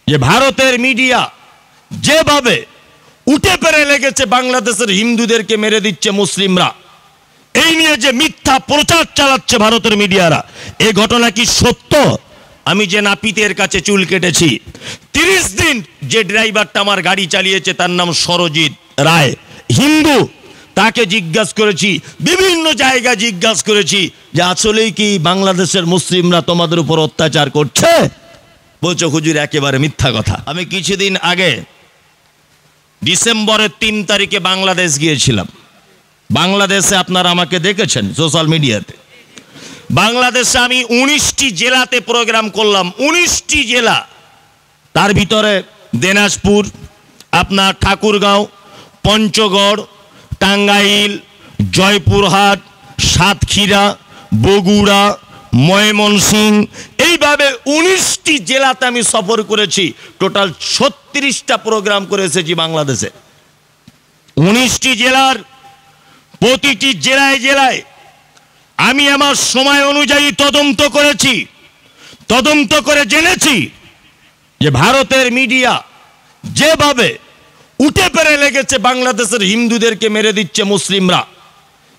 যে ভারতের মিডিয়া যেভাবে উঠে পেরে লেগেছে বাংলাদেশের হিন্দুদেরকে মেরে দিচ্ছে মুসলিমরা, এই নিয়ে যে মিথ্যা প্রচার চালাচ্ছে ভারতের মিডিয়ারা, এই ঘটনা কি সত্য? আমি যে নাপিতের কাছে চুল কেটেছি, 30 দিন যে ড্রাইভারটা আমার গাড়ি চালিয়েছে তার নাম সরজিৎ রায়, হিন্দু, তাকে জিজ্ঞাসা করেছি, বিভিন্ন জায়গায় জিজ্ঞাসা করেছি যে আসলেই কি বাংলাদেশের মুসলিমরা তোমাদের উপর অত্যাচার করছে? বলছো হুজুর একেবারে মিথ্যা কথা। আমি কিছুদিন আগে ডিসেম্বরের 3 তারিখে বাংলাদেশ গিয়েছিলাম। বাংলাদেশে আপনারা আমাকে দেখেছেন সোশ্যাল মিডিয়াতে। বাংলাদেশে আমি 19টি জেলাতে প্রোগ্রাম করলাম, 19টি জেলা। তার ভিতরে দিনাজপুর, আপনার ঠাকুরগাঁও, পঞ্চগড়, টাঙ্গাইল, জয়পুরহাট, সাতক্ষীরা, বগুড়া, ময়মনসিংহ, এইভাবে 19টি জেলাতে আমি সফর করেছি। টোটাল 36টা প্রোগ্রাম করে এসেছি বাংলাদেশে। 19টি জেলার প্রতিটি জেলায় জেলায় আমি আমার সময় অনুযায়ী তদন্ত করেছি, তদন্ত করে জেনেছি যে ভারতের মিডিয়া যেভাবে উঠে পেরে লেগেছে বাংলাদেশের হিন্দুদেরকে মেরে দিচ্ছে মুসলিমরা,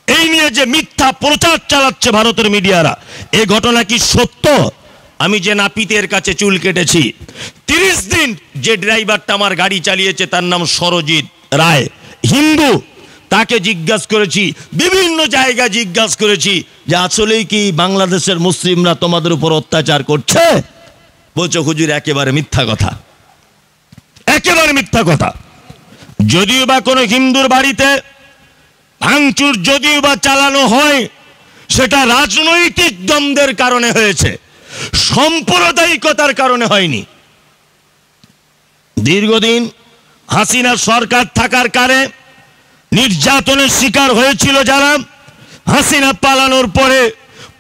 এই নিয়ে যে মিথ্যা প্রচার চালাচ্ছে ভারতের মিডিয়ারা, এই ঘটনা কি সত্য? আমি যে নাপিতের কাছে চুল কেটেছি, 30 দিন যে ড্রাইভারটা আমার গাড়ি চালিয়েছে তার নাম সরজিৎ রায়, হিন্দু, তাকে জিজ্ঞাসা করেছি, বিভিন্ন জায়গায় জিজ্ঞাসা করেছি যে আসলেই কি বাংলাদেশের মুসলিমরা তোমাদের উপর অত্যাচার করছে? বলছো হুজুর একেবারে মিথ্যা কথা, একেবারে মিথ্যা কথা। যদিও বা কোনো হিন্দুর বাড়িতে ভাঙচুর যদিও বা চালানো হয়, সেটা রাজনৈতিক দ্বন্দ্বের কারণে হয়েছে, সাম্প্রদায়িকতার কারণে হয়নি। দীর্ঘদিন হাসিনা সরকার থাকার কারণে নির্যাতনের শিকার হয়েছিল যারা, হাসিনা পালানোর পরে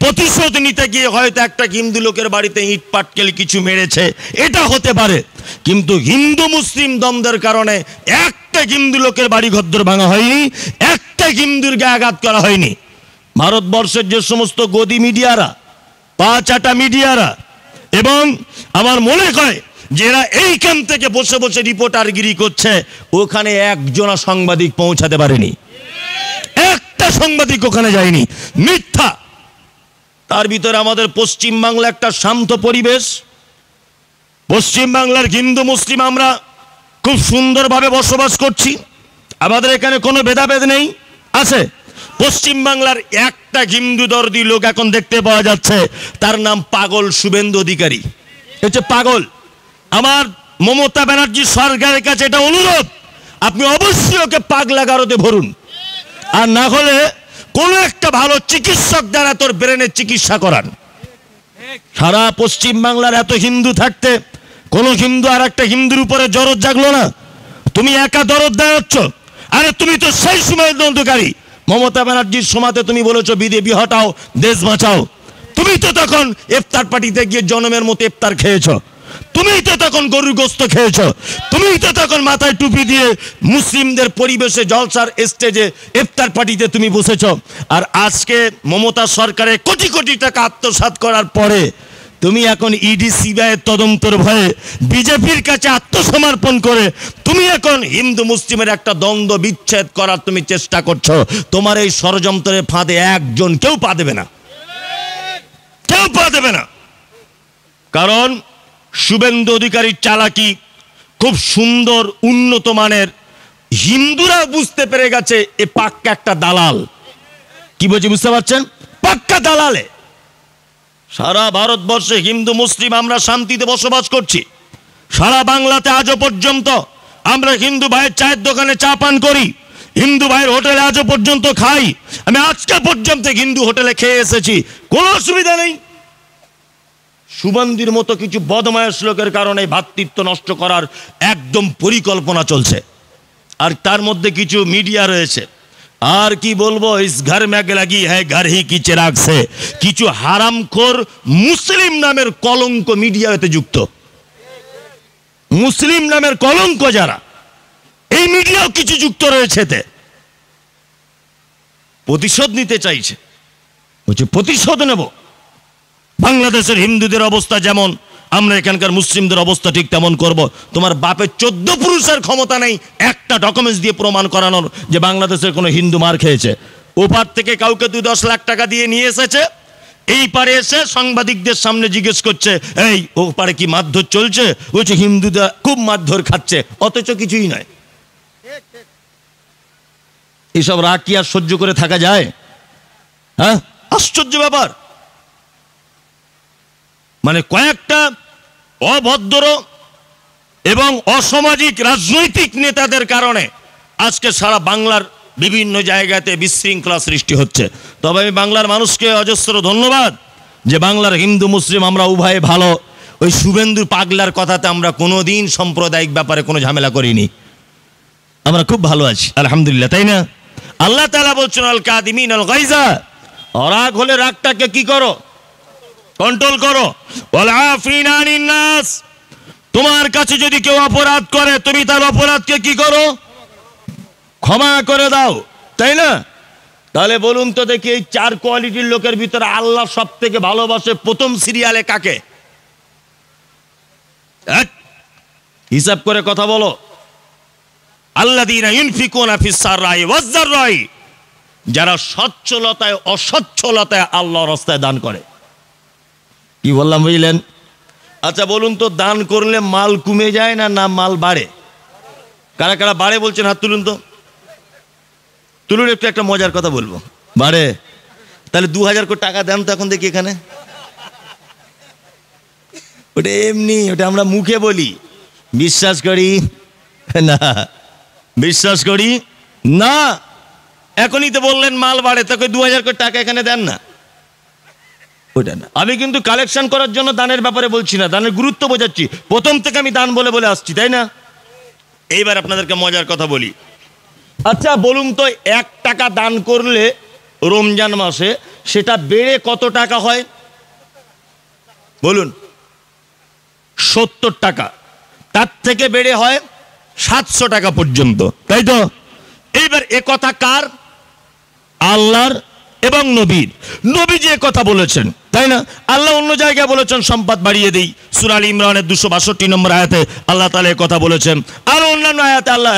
প্রতিশোধ নিতে গিয়ে হয়তো একটা হিন্দু লোকের বাড়িতে ইট পাটকেল কিছু মেরেছে, এটা হতে পারে। কিন্তু হিন্দু মুসলিম দ্বন্দ্বের কারণে একটা হিন্দু লোকের বাড়ি ঘর ভাঙা হয়নি, একটা হিন্দুর গায়ে আঘাত করা হয়নি। ভারতবর্ষের যে সমস্ত গদি মিডিয়ারা, পাঁচাটা মিডিয়ারা, এবং আমার মনে হয় যারা এইখান থেকে বসে বসে রিপোর্টারগিরি করছে, ওখানে একজনা সাংবাদিক পৌঁছাতে পারেনি, একটা সাংবাদিক ওখানে যায়নি, মিথ্যা। তার ভিতরে আমাদের পশ্চিমবাংলা একটা শান্ত পরিবেশ, পশ্চিমবাংলার হিন্দু মুসলিম আমরা খুব সুন্দরভাবে বসবাস করছি, আমাদের এখানে কোনো ভেদাভেদ নেই। আছে পশ্চিমবাংলার একটা হিন্দু দর্দি লোক এখন দেখতে পাওয়া যাচ্ছে, তার নাম পাগল শুভেন্দু অধিকারী, হচ্ছে পাগল। আমার মমতা ব্যানার্জি সরকারের কাছে এটা অনুরোধ, আপনি অবশ্যই ওকে পাগলা গারদে ভরুন, আর না হলে কোনো একটা ভালো চিকিৎসক দ্বারা তোর ব্রেনের চিকিৎসা করান। সারা পশ্চিম বাংলার এত হিন্দু থাকতে কোন হিন্দু আর একটা হিন্দুর উপরে দরদ জাগলো না? তুমি একা দরদ দেওয়াচ্ছ। আরে তুমি তো সেই সময় দ্বন্দ্বকারী, মমতা ব্যানার্জির সময়তে তুমি বলেছো বিদেবি হটাও, দেশ বাঁচাও। তুমি তো তখন ইফতার পার্টিতে গিয়ে জনমের মতো ইফতার খেয়েছো, তুমিই তো তখন গরুর গোস্ত খেয়েছো, তুমিই তো তখন মাথায় টুপি দিয়ে মুসলিমদের পরিবেশে জলসার স্টেজে ইফতার পার্টিতে তুমি বসেছো। আর আজকে মমতা সরকারের কোটি কোটি টাকা আত্মসাৎ করার পরে তুমি এখন ইডি সিবিআইয়ের তদন্তের ভয়ে বিজেপির কাছে আত্মসমর্পণ করে তুমি এখন হিন্দু মুসলিমের একটা দ্বন্দ্ব বিচ্ছেদ করার তুমি চেষ্টা করছো। তোমার এই ষড়যন্ত্রের ফাঁদে একজন কেউ পা দেবে না, কেউ পা দেবে না। কারণ শুভেন্দু অধিকারীর চালাকি খুব সুন্দর, উন্নত মানের। হিন্দুরা বুঝতে পেরে গেছে এ পাক্কা একটা দালাল। কি বলছি বুঝতে পারছেন? পাক্কা দালালে। সারা ভারতবর্ষে হিন্দু মুসলিম আমরা শান্তিতে বসবাস করছি। সারা বাংলাতে আজও পর্যন্ত আমরা হিন্দু ভাইয়ের চায়ের দোকানে চা পান করি, হিন্দু ভাইয়ের হোটেলে আজও পর্যন্ত খাই। আমি আজকে পর্যন্ত হিন্দু হোটেলে খেয়ে এসেছি, কোনো অসুবিধা নেই। সুবন্দির মতো কিছু বদমায়েশ লোকের কারণে ভ্রাতৃত্ব নষ্ট করার একদম পরিকল্পনা চলছে। আর তার মধ্যে কিছু মিডিয়া রয়েছে, আর কি বলবো, ইস ঘর মে লাগি হ্যায় ঘর হি কি চিরাগ সে, কিছু হারামখোর মুসলিম নামের কলঙ্ক মিডিয়াতে যুক্ত। মুসলিম নামের কলঙ্ক যারা, এই মিডিয়াও কিছু যুক্ত রয়েছে। প্রতিশোধ নিতে চাইছে, বলছে প্রতিশোধ নেব। বাংলাদেশের হিন্দুদের অবস্থা যেমন আমরা এখানকার মুসলিমদের অবস্থা ঠিক তেমন করব। তোমার বাপের 14 পুরুষের ক্ষমতা নেই একটা ডকুমেন্টস দিয়ে প্রমাণ করানোর যে বাংলাদেশের কোনো হিন্দু মার খেয়েছে। ওপার থেকে কাউকে 2-10 লাখ টাকা দিয়ে নিয়ে এসেছে, এই পারে এসে সাংবাদিকদের সামনে জিজ্ঞেস করছে, এই ও পারে কি মারধর চলছে? বলছে হিন্দুরা খুব মারধর খাচ্ছে, অথচ কিছুই নয়। এইসব রাগ কি আর সহ্য করে থাকা যায়? হ্যাঁ, আশ্চর্য ব্যাপার। মানে কয়েকটা অভদ্র এবং অসামাজিক রাজনৈতিক নেতাদের কারণে আজকে সারা বাংলার বিভিন্ন জায়গাতে বিশৃঙ্খলা সৃষ্টি হচ্ছে। তবে আমি বাংলার মানুষকে অজস্র ধন্যবাদ যে বাংলার হিন্দু মুসলিম আমরা উভয়ে ভালো। ওই শুভেন্দু পাগলার কথাতে আমরা কোনোদিন সাম্প্রদায়িক ব্যাপারে কোনো ঝামেলা করিনি, আমরা খুব ভালো আছি আলহামদুলিল্লাহ, তাই না? আল্লাহ তাআলা বলছেন আল কাদিমিন আল গাইজা, রাগ হলে রাগটাকে কি করো? কন্ট্রোল করো। ওয়াল আফিনা আনিন নাস, তোমার কাছে যদি কেউ অপরাধ করে তুমি তার অপরাধকে কি করো? ক্ষমা করে দাও, তাই না? তাহলে বলুন তো দেখি, এই 4 কোয়ালিটির লোকের ভিতরে আল্লাহ সব থেকে ভালোবাসে প্রথম সিরিয়ালে কাকে? হিসাব করে কথা বলো। আল্লাযীনা ইউনফিকুনা ফিস সাররাই ওয়াজ যাররাই, যারা সচ্ছলতায় অসচ্ছলতায় আল্লাহর রাস্তায় দান করে। কি বললাম বুঝলেন? আচ্ছা বলুন তো, দান করলে মাল কমে যায় না না মাল বাড়ে? কারা কারা বাড়ে বলছেন হাত তুলুন তো, তুলুন। একটু একটা মজার কথা বলবো, বাড়ে। তাহলে 2000 কোটি টাকা দেন তো এখন দেখি এখানে। ওটা এমনি, ওটা আমরা মুখে বলি, বিশ্বাস করি না, বিশ্বাস করি না। এখনই তো বললেন মাল বাড়ে, তাকে 2000 কোটি টাকা এখানে দেন না, ওটা না। আমি কিন্তু কালেকশন করার জন্য দানের ব্যাপারে বলছি না, দানের গুরুত্ব বোঝাচ্ছি। প্রথম থেকে আমি দান বলে বলে আসছি, তাই না? এইবার আপনাদেরকে মজার কথা বলি। আচ্ছা বলুন তো, 1 টাকা দান করলে রমজান মাসে সেটা বেড়ে কত টাকা হয় বলুন? 70 টাকা। তার থেকে বেড়ে হয় 700 টাকা পর্যন্ত, তাই তো? এইবার এ কথা কার? আল্লাহর এবং নবীর। নবী যে কথা বলেছেন, তাই না? আল্লাহ অন্য জায়গায় বলেছেন সম্পদ বাড়িয়ে দেই, সূরা আল ইমরানের 262 নম্বর আয়াতে আল্লাহ তাআলা এই কথা বলেছেন। আর অন্যান্য আয়াতে আল্লাহ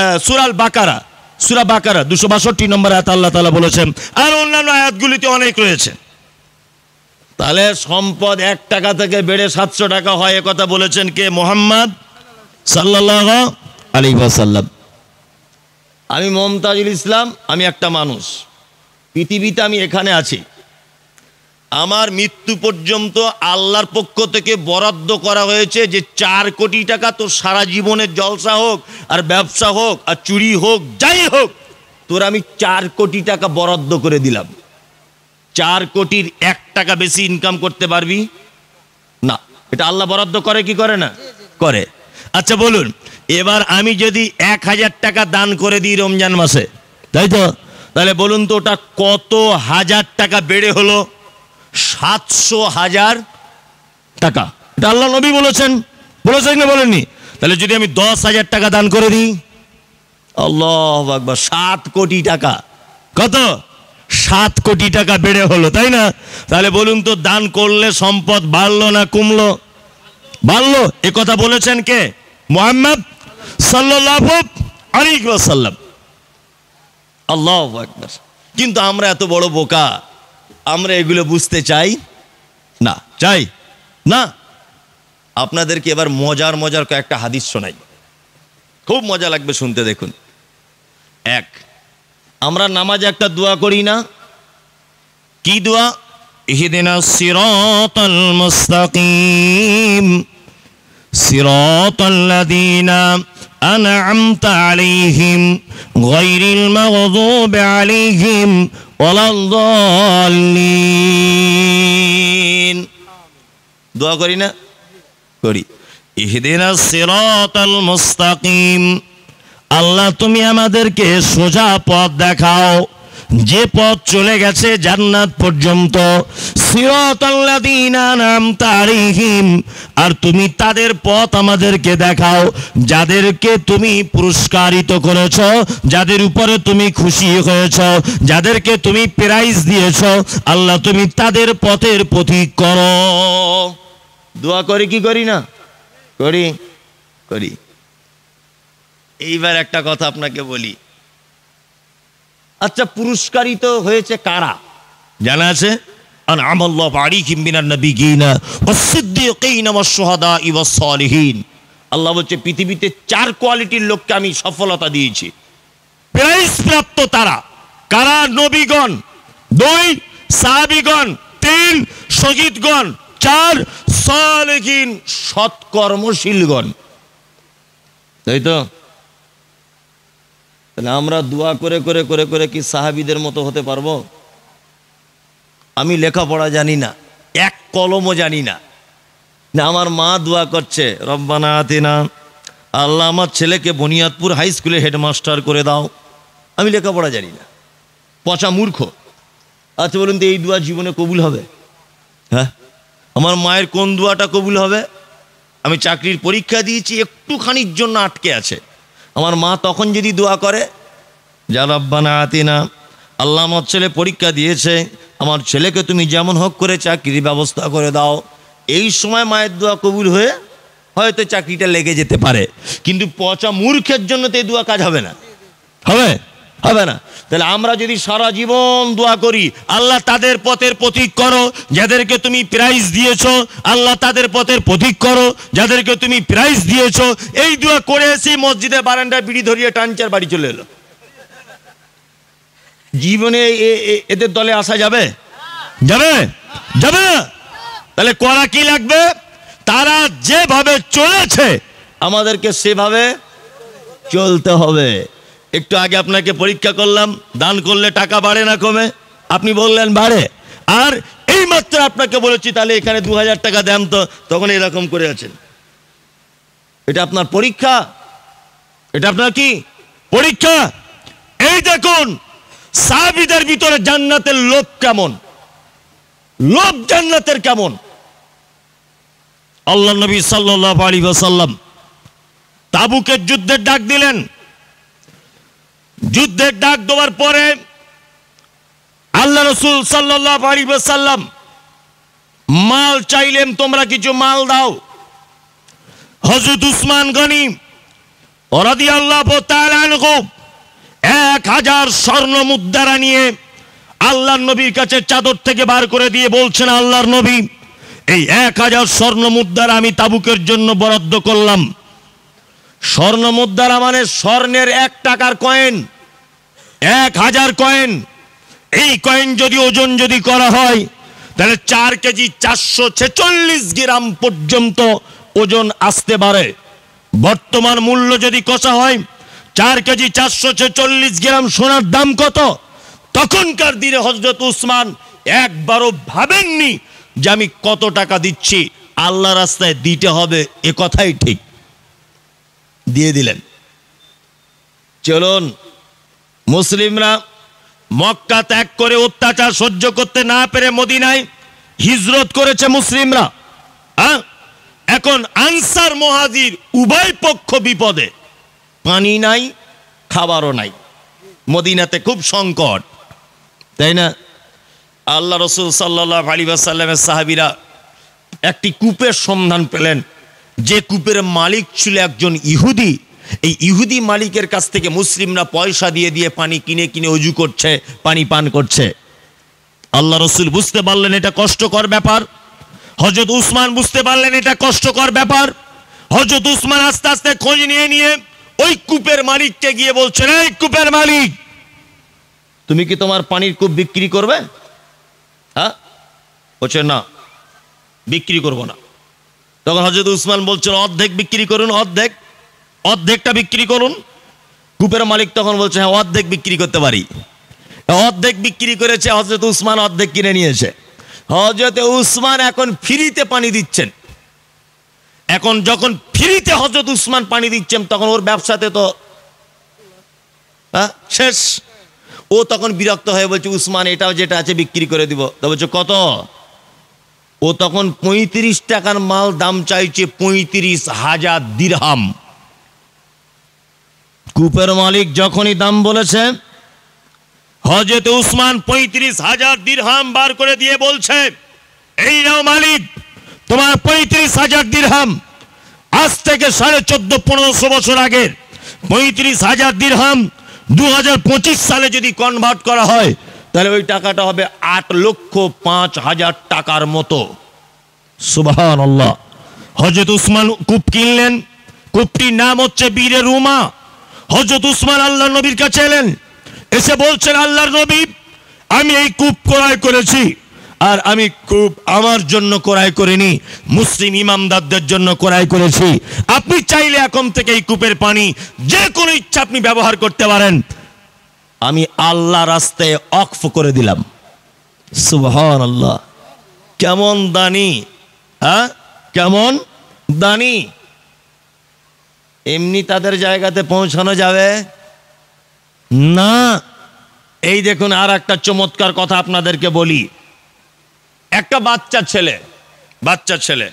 সূরা বাকারা 262 নম্বর আয়াতে আল্লাহ তাআলা বলেছেন। আর অন্যান্য আয়াতগুলিতে অনেক রয়েছে। তাহলে সম্পদ 1 টাকা থেকে বেড়ে 700 টাকা হয়, এ কথা বলেছেন কে? মুহাম্মদ সাল্লাল্লাহু আলাইহি ওয়াসাল্লাম। আমি মুমতাজুল ইসলাম, আমি একটা মানুষ, পৃথিবীতে আমি এখানে আছি। আমার মৃত্যু পর্যন্ত আল্লাহর পক্ষ থেকে বরাদ্দ করা হয়েছে যে 4 কোটি টাকা তোর সারা জীবনের জলসা হোক আর ব্যবসা হোক আর চুরি হোক, যাই হোক, তোর আমি 4 কোটি টাকা বরাদ্দ করে দিলাম। 4 কোটির 1 টাকা বেশি ইনকাম করতে পারবি না। এটা আল্লাহ বরাদ্দ করে কি করে না? করে। আচ্ছা বলুন, এবার আমি যদি 1000 টাকা দান করে দিই রমজান মাসে, তাই তো? তাহলে বলুন তো ওটা কত হাজার টাকা বেড়ে হলো? 700,000 টাকা। এটা আল্লাহ নবী বলেছেন, বলেছেন না বলেননি? তাহলে যদি আমি 10,000 টাকা দান করে দিই, আল্লাহু আকবার, 7 কোটি টাকা। কত? 7 কোটি টাকা বেড়ে হলো, তাই না? তাহলে বলুন তো, দান করলে সম্পদ বাড়লো না কমলো? বাড়লো। এ কথা বলেছেন কে? মুহাম্মদ সাল্লাল্লাহু আলাইহি ওয়াসাল্লাম। আল্লাহু আকবার। কিন্তু আমরা এত বড় বোকা, আমরা এগুলো বুঝতে চাই না, চাই না। আপনাদেরকে এবার মজার মজার কয়েকটা হাদিস শোনাই, খুব মজা লাগবে শুনতে। দেখুন, 1, আমরা নামাজে একটা দোয়া করি না? কি দোয়া? ইহদিনাস সিরাতাল মুস্তাকিম সিরাতাল্লাযীনা আন'আমতা আলাইহিম গায়রিল মাগযুবি আলাইহিম ওয়ালাদ-দাল্লিন। দোয়া করি না? করি। ইহদিনাস সিরাতাল মুস্তাকিম, আল্লাহ তুমি আমাদেরকে সোজা পথ দেখাও, যে পথ চলে গেছে জান্নাত পর্যন্ত। সিরাতাল্লাযীনা আন'আমতা আলাইহিম, আর তুমি তাদের পথ আমাদেরকে দেখাও যাদেরকে তুমি পুরস্কারিত করেছ, যাদের উপরে তুমি খুশি হয়েছ, যাদেরকে তুমি প্রাইজ দিয়েছ। আল্লাহ তুমি তাদের পথের পথিক করো। দোয়া করি কি করি না? করি করি। এইবার একটা কথা আপনাকে বলি, আচ্ছা পুরস্কারিত হয়েছে কারা জানা আছে? আনআমাল্লাহু আলাইহিম মিনান নাবিয়িনা ওয়াস-সিদ্দীকিনা ওয়াশ-শুহাদা'i ওয়াস-সালিহিন। আল্লাহ বলছে পৃথিবীতে 4 কোয়ালিটির লোককে আমি সফলতা দিয়েছি। প্রাইজ প্রাপ্ত তারা কারা? নবীগণ, 2 সাহাবীগণ, 3 শহীদগণ, 4 সালেহিন সৎকর্মশীলগণ। তাই তো? তাহলে আমরা দোয়া করে করে করে করে কি সাহাবীদের মতো হতে পারবো? আমি লেখাপড়া জানি না, এক কলমও জানি না, না আমার মা দোয়া করছে রব্বানা আতিনা, আল্লাহ আমার ছেলেকে বুনিয়াদপুর হাই স্কুলে হেডমাস্টার করে দাও। আমি লেখাপড়া জানি না, পচা মূর্খ। আচ্ছা বলুন তো এই দোয়া জীবনে কবুল হবে? হ্যাঁ, আমার মায়ের কোন দোয়াটা কবুল হবে? আমি চাকরির পরীক্ষা দিয়েছি, একটুখানির জন্য আটকে আছে। আমার মা তখন যদি দোয়া করে যা রব্বানা আতিনা, আল্লাহ আমার ছেলে পরীক্ষা দিয়েছে, আমার ছেলেকে তুমি যেমন হোক করে চাকরির ব্যবস্থা করে দাও, এই সময় মায়ের দোয়া কবুল হয়ে হয়তো চাকরিটা লেগে যেতে পারে। কিন্তু পচা মূর্খের জন্য তো এই দোয়া কাজ হবে না, হবে হবে না। তাহলে আমরা যদি সারা জীবন দোয়া করি আল্লাহ তাদের পথের পথিক করো যাদেরকে তুমি প্রাইজ দিয়েছো, আল্লাহ তাদের পথের পথিক করো যাদেরকে তুমি প্রাইজ দিয়েছো, এই দোয়া করে এসে মসজিদের বারান্দায় বিড়ি ধরিয়ে টানচার বাড়ি চলে এলো, জীবনে এদের দলে আসা যাবে? যাবে যাবে না। তাহলে করা কি লাগবে? তারা যেভাবে চলেছে আমাদেরকে সেভাবে চলতে হবে। একটু আগে আপনাকে পরীক্ষা করলাম, দান করলে টাকা বাড়ে না কমে? আপনি বললেন বাড়ে। আর এই মাত্র আপনাকে বলেছি তাহলে এখানে 2000 টাকা দেন তো, তখন এরকম করে আছেন। এটা আপনার পরীক্ষা, এটা আপনার কি পরীক্ষা? এই দেখুন সাহাবীদের ভিতরে জান্নাতের লোভ কেমন, লোভ জান্নাতের কেমন। আল্লাহ নবী সাল্লাল্লাহু আলাইহি ওয়াসাল্লাম তাবুকের যুদ্ধের ডাক দিলেন। যুদ্ধের ডাক দেওয়ার পরে আল্লাহ রাসূল সাল্লাল্লাহু আলাইহি ওয়াসাল্লাম মাল চাইলেন, তোমরা কিছু মাল দাও। হযরত উসমান গনি রাদিয়াল্লাহু তাআলা আনহু 1000 স্বর্ণ মুদ্রা নিয়ে আল্লাহর নবীর কাছে চাদর থেকে বার করে দিয়ে বলছেন, আল্লাহর নবী এই 1000 স্বর্ণ মুদ্রা আমি তাবুকের জন্য বরাদ্দ করলাম। স্বর্ণ মুদ্রা মানে স্বর্ণের 1 টাকার কয়েন, 1000 কয়েন। এই কয়েন যদি ওজন যদি করা হয় তাহলে 4 কেজি 446 গ্রাম পর্যন্ত ওজন আসতে পারে। বর্তমান মূল্য যদি কষা হয় 4 কেজি 446 গ্রাম সোনার দাম কত? তখনকার দিনে হযরত উসমান একবারও ভাবেননি যে আমি কত টাকা দিচ্ছি, আল্লাহ রাস্তায় দিতে হবে, এ কথাই ঠিক, দিয়ে দিলেন। চলুন মুসলিমরা মক্কা ত্যাগ করে অত্যাচার সহ্য করতে না পেরে মদিনায় হিজরত করেছে মুসলিমরা। এখন আনসার মুহাজির উভয় পক্ষ বিপদে, পানি নাই, খাবারও নাই, মদিনাতে খুব সংকট, তাই না? আল্লাহ রাসূল সাল্লাল্লাহু আলাইহি ওয়াসাল্লামের সাহাবীরা একটি কূপের সন্ধান পেলেন, যে কূপের মালিক ছিল একজন ইহুদি। এই ইহুদি মালিকের কাছ থেকে মুসলিমরা পয়সা দিয়ে দিয়ে পানি কিনে কিনে ওযু করছে, পানি পান করছে। আল্লাহ রাসূল বুঝতে পারলেন এটা কষ্টকর ব্যাপার, হযরত উসমান বুঝতে পারলেন এটা কষ্টকর ব্যাপার। হযরত উসমান আস্তে আস্তে খোঁজ নিয়ে নিয়ে ওই কূপের মালিককে গিয়ে বলছেন, এই কূপের মালিক, তুমি কি তোমার পানির কূপ বিক্রি করবে? হ্যাঁ, বলছে না, বিক্রি করব না। তখন হযরত উসমান বলছেন অর্ধেক বিক্রি করুন, অর্ধেকটা বিক্রি করুন। কূপের মালিক তখন বলছে হ্যাঁ অর্ধেক বিক্রি করতে পারি। অর্ধেক বিক্রি করেছে হযরত উসমান, অর্ধেক কিনে নিয়েছে। হযরত উসমান এখন ফ্রিতে পানি দিচ্ছেন। এখন যখন ফ্রিতে হযরত উসমান পানি দিচ্ছেন তখন ওর ব্যবসাতে তো শেষ। ও তখন বিরক্ত হয়ে বলছে, উসমান এটাও যেটা আছে বিক্রি করে দিব। তো বলছে কত? ও তখন 35 টাকার মাল দাম চাইছে 35,000 দিরহাম। কূপের মালিক যখনই দাম বলেছে হযরত উসমান 35,000 দিরহাম বার করে দিয়ে বলছে, এই নাও মালিক, তোমার 35,000 দিরহাম, আজ থেকে 1450-1500 বছর আগের 35,000 দিরহাম 2025 সালে যদি কনভার্ট করা হয় তাহলে ওই টাকাটা হবে 8,05,000 টাকার মতো। সুবহানাল্লাহ। হযরত উসমান কূপ কিনলেন, কূপটির নাম হচ্ছে বীরে রুমা। হযরত উসমান আল্লাহর নবীর কাছে এলেন, এসে বলছেন, আল্লাহর নবী, আমি এই কূপ ক্রয় করেছি, আর আমি কূপ আমার জন্য ক্রয় করিনি, মুসলিম ইমামদারদের জন্য ক্রয় করেছি। আপনি চাইলে এখন থেকে এই কূপের পানি যে কোনো ইচ্ছা আপনি ব্যবহার করতে পারেন, আমি আল্লাহ রাস্তায় ওয়াকফ করে দিলাম। সুবহানাল্লাহ। কেমন দানি, হ্যাঁ, কেমন দানি। এমনি তাদের জায়গাতে পৌঁছানো যাবে না। এই দেখুন আর একটা চমৎকার কথা আপনাদেরকে বলি। একটা বাচ্চা ছেলে,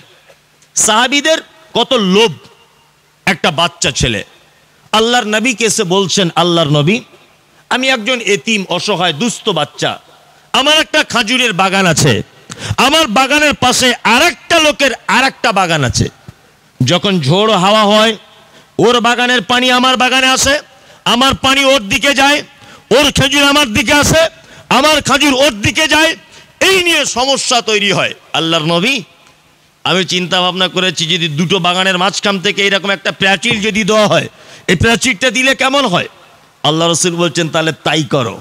সাহাবীদের কত লোভ। একটা বাচ্চা ছেলে আল্লাহর নবীকে এসে বলছেন, আল্লাহর নবী, আমি একজন এতিম, অসহায়, দুস্থ বাচ্চা, আমার একটা খাজুরের বাগান আছে, আমার বাগানের পাশে আরেকটা লোকের আরেকটা বাগান আছে। যখন ঝোড়ো হাওয়া হয় ওর বাগানের পানি আমার বাগানে আসে, আমার পানি ওর দিকে যায়, ওর খেজুর আমার দিকে আসে, আমার খাজুর ওর দিকে যায়, এই নিয়ে সমস্যা তৈরি হয়। আল্লাহর নবী, আমি চিন্তা ভাবনা করেছি যদি দুটো বাগানের মাঝখান থেকে এরকম একটা প্রাচীর যদি দেওয়া হয়, এই প্রাচীরটা দিলে কেমন হয়। আল্লাহ রাসূল বলছেন, তাহলে তাই করো।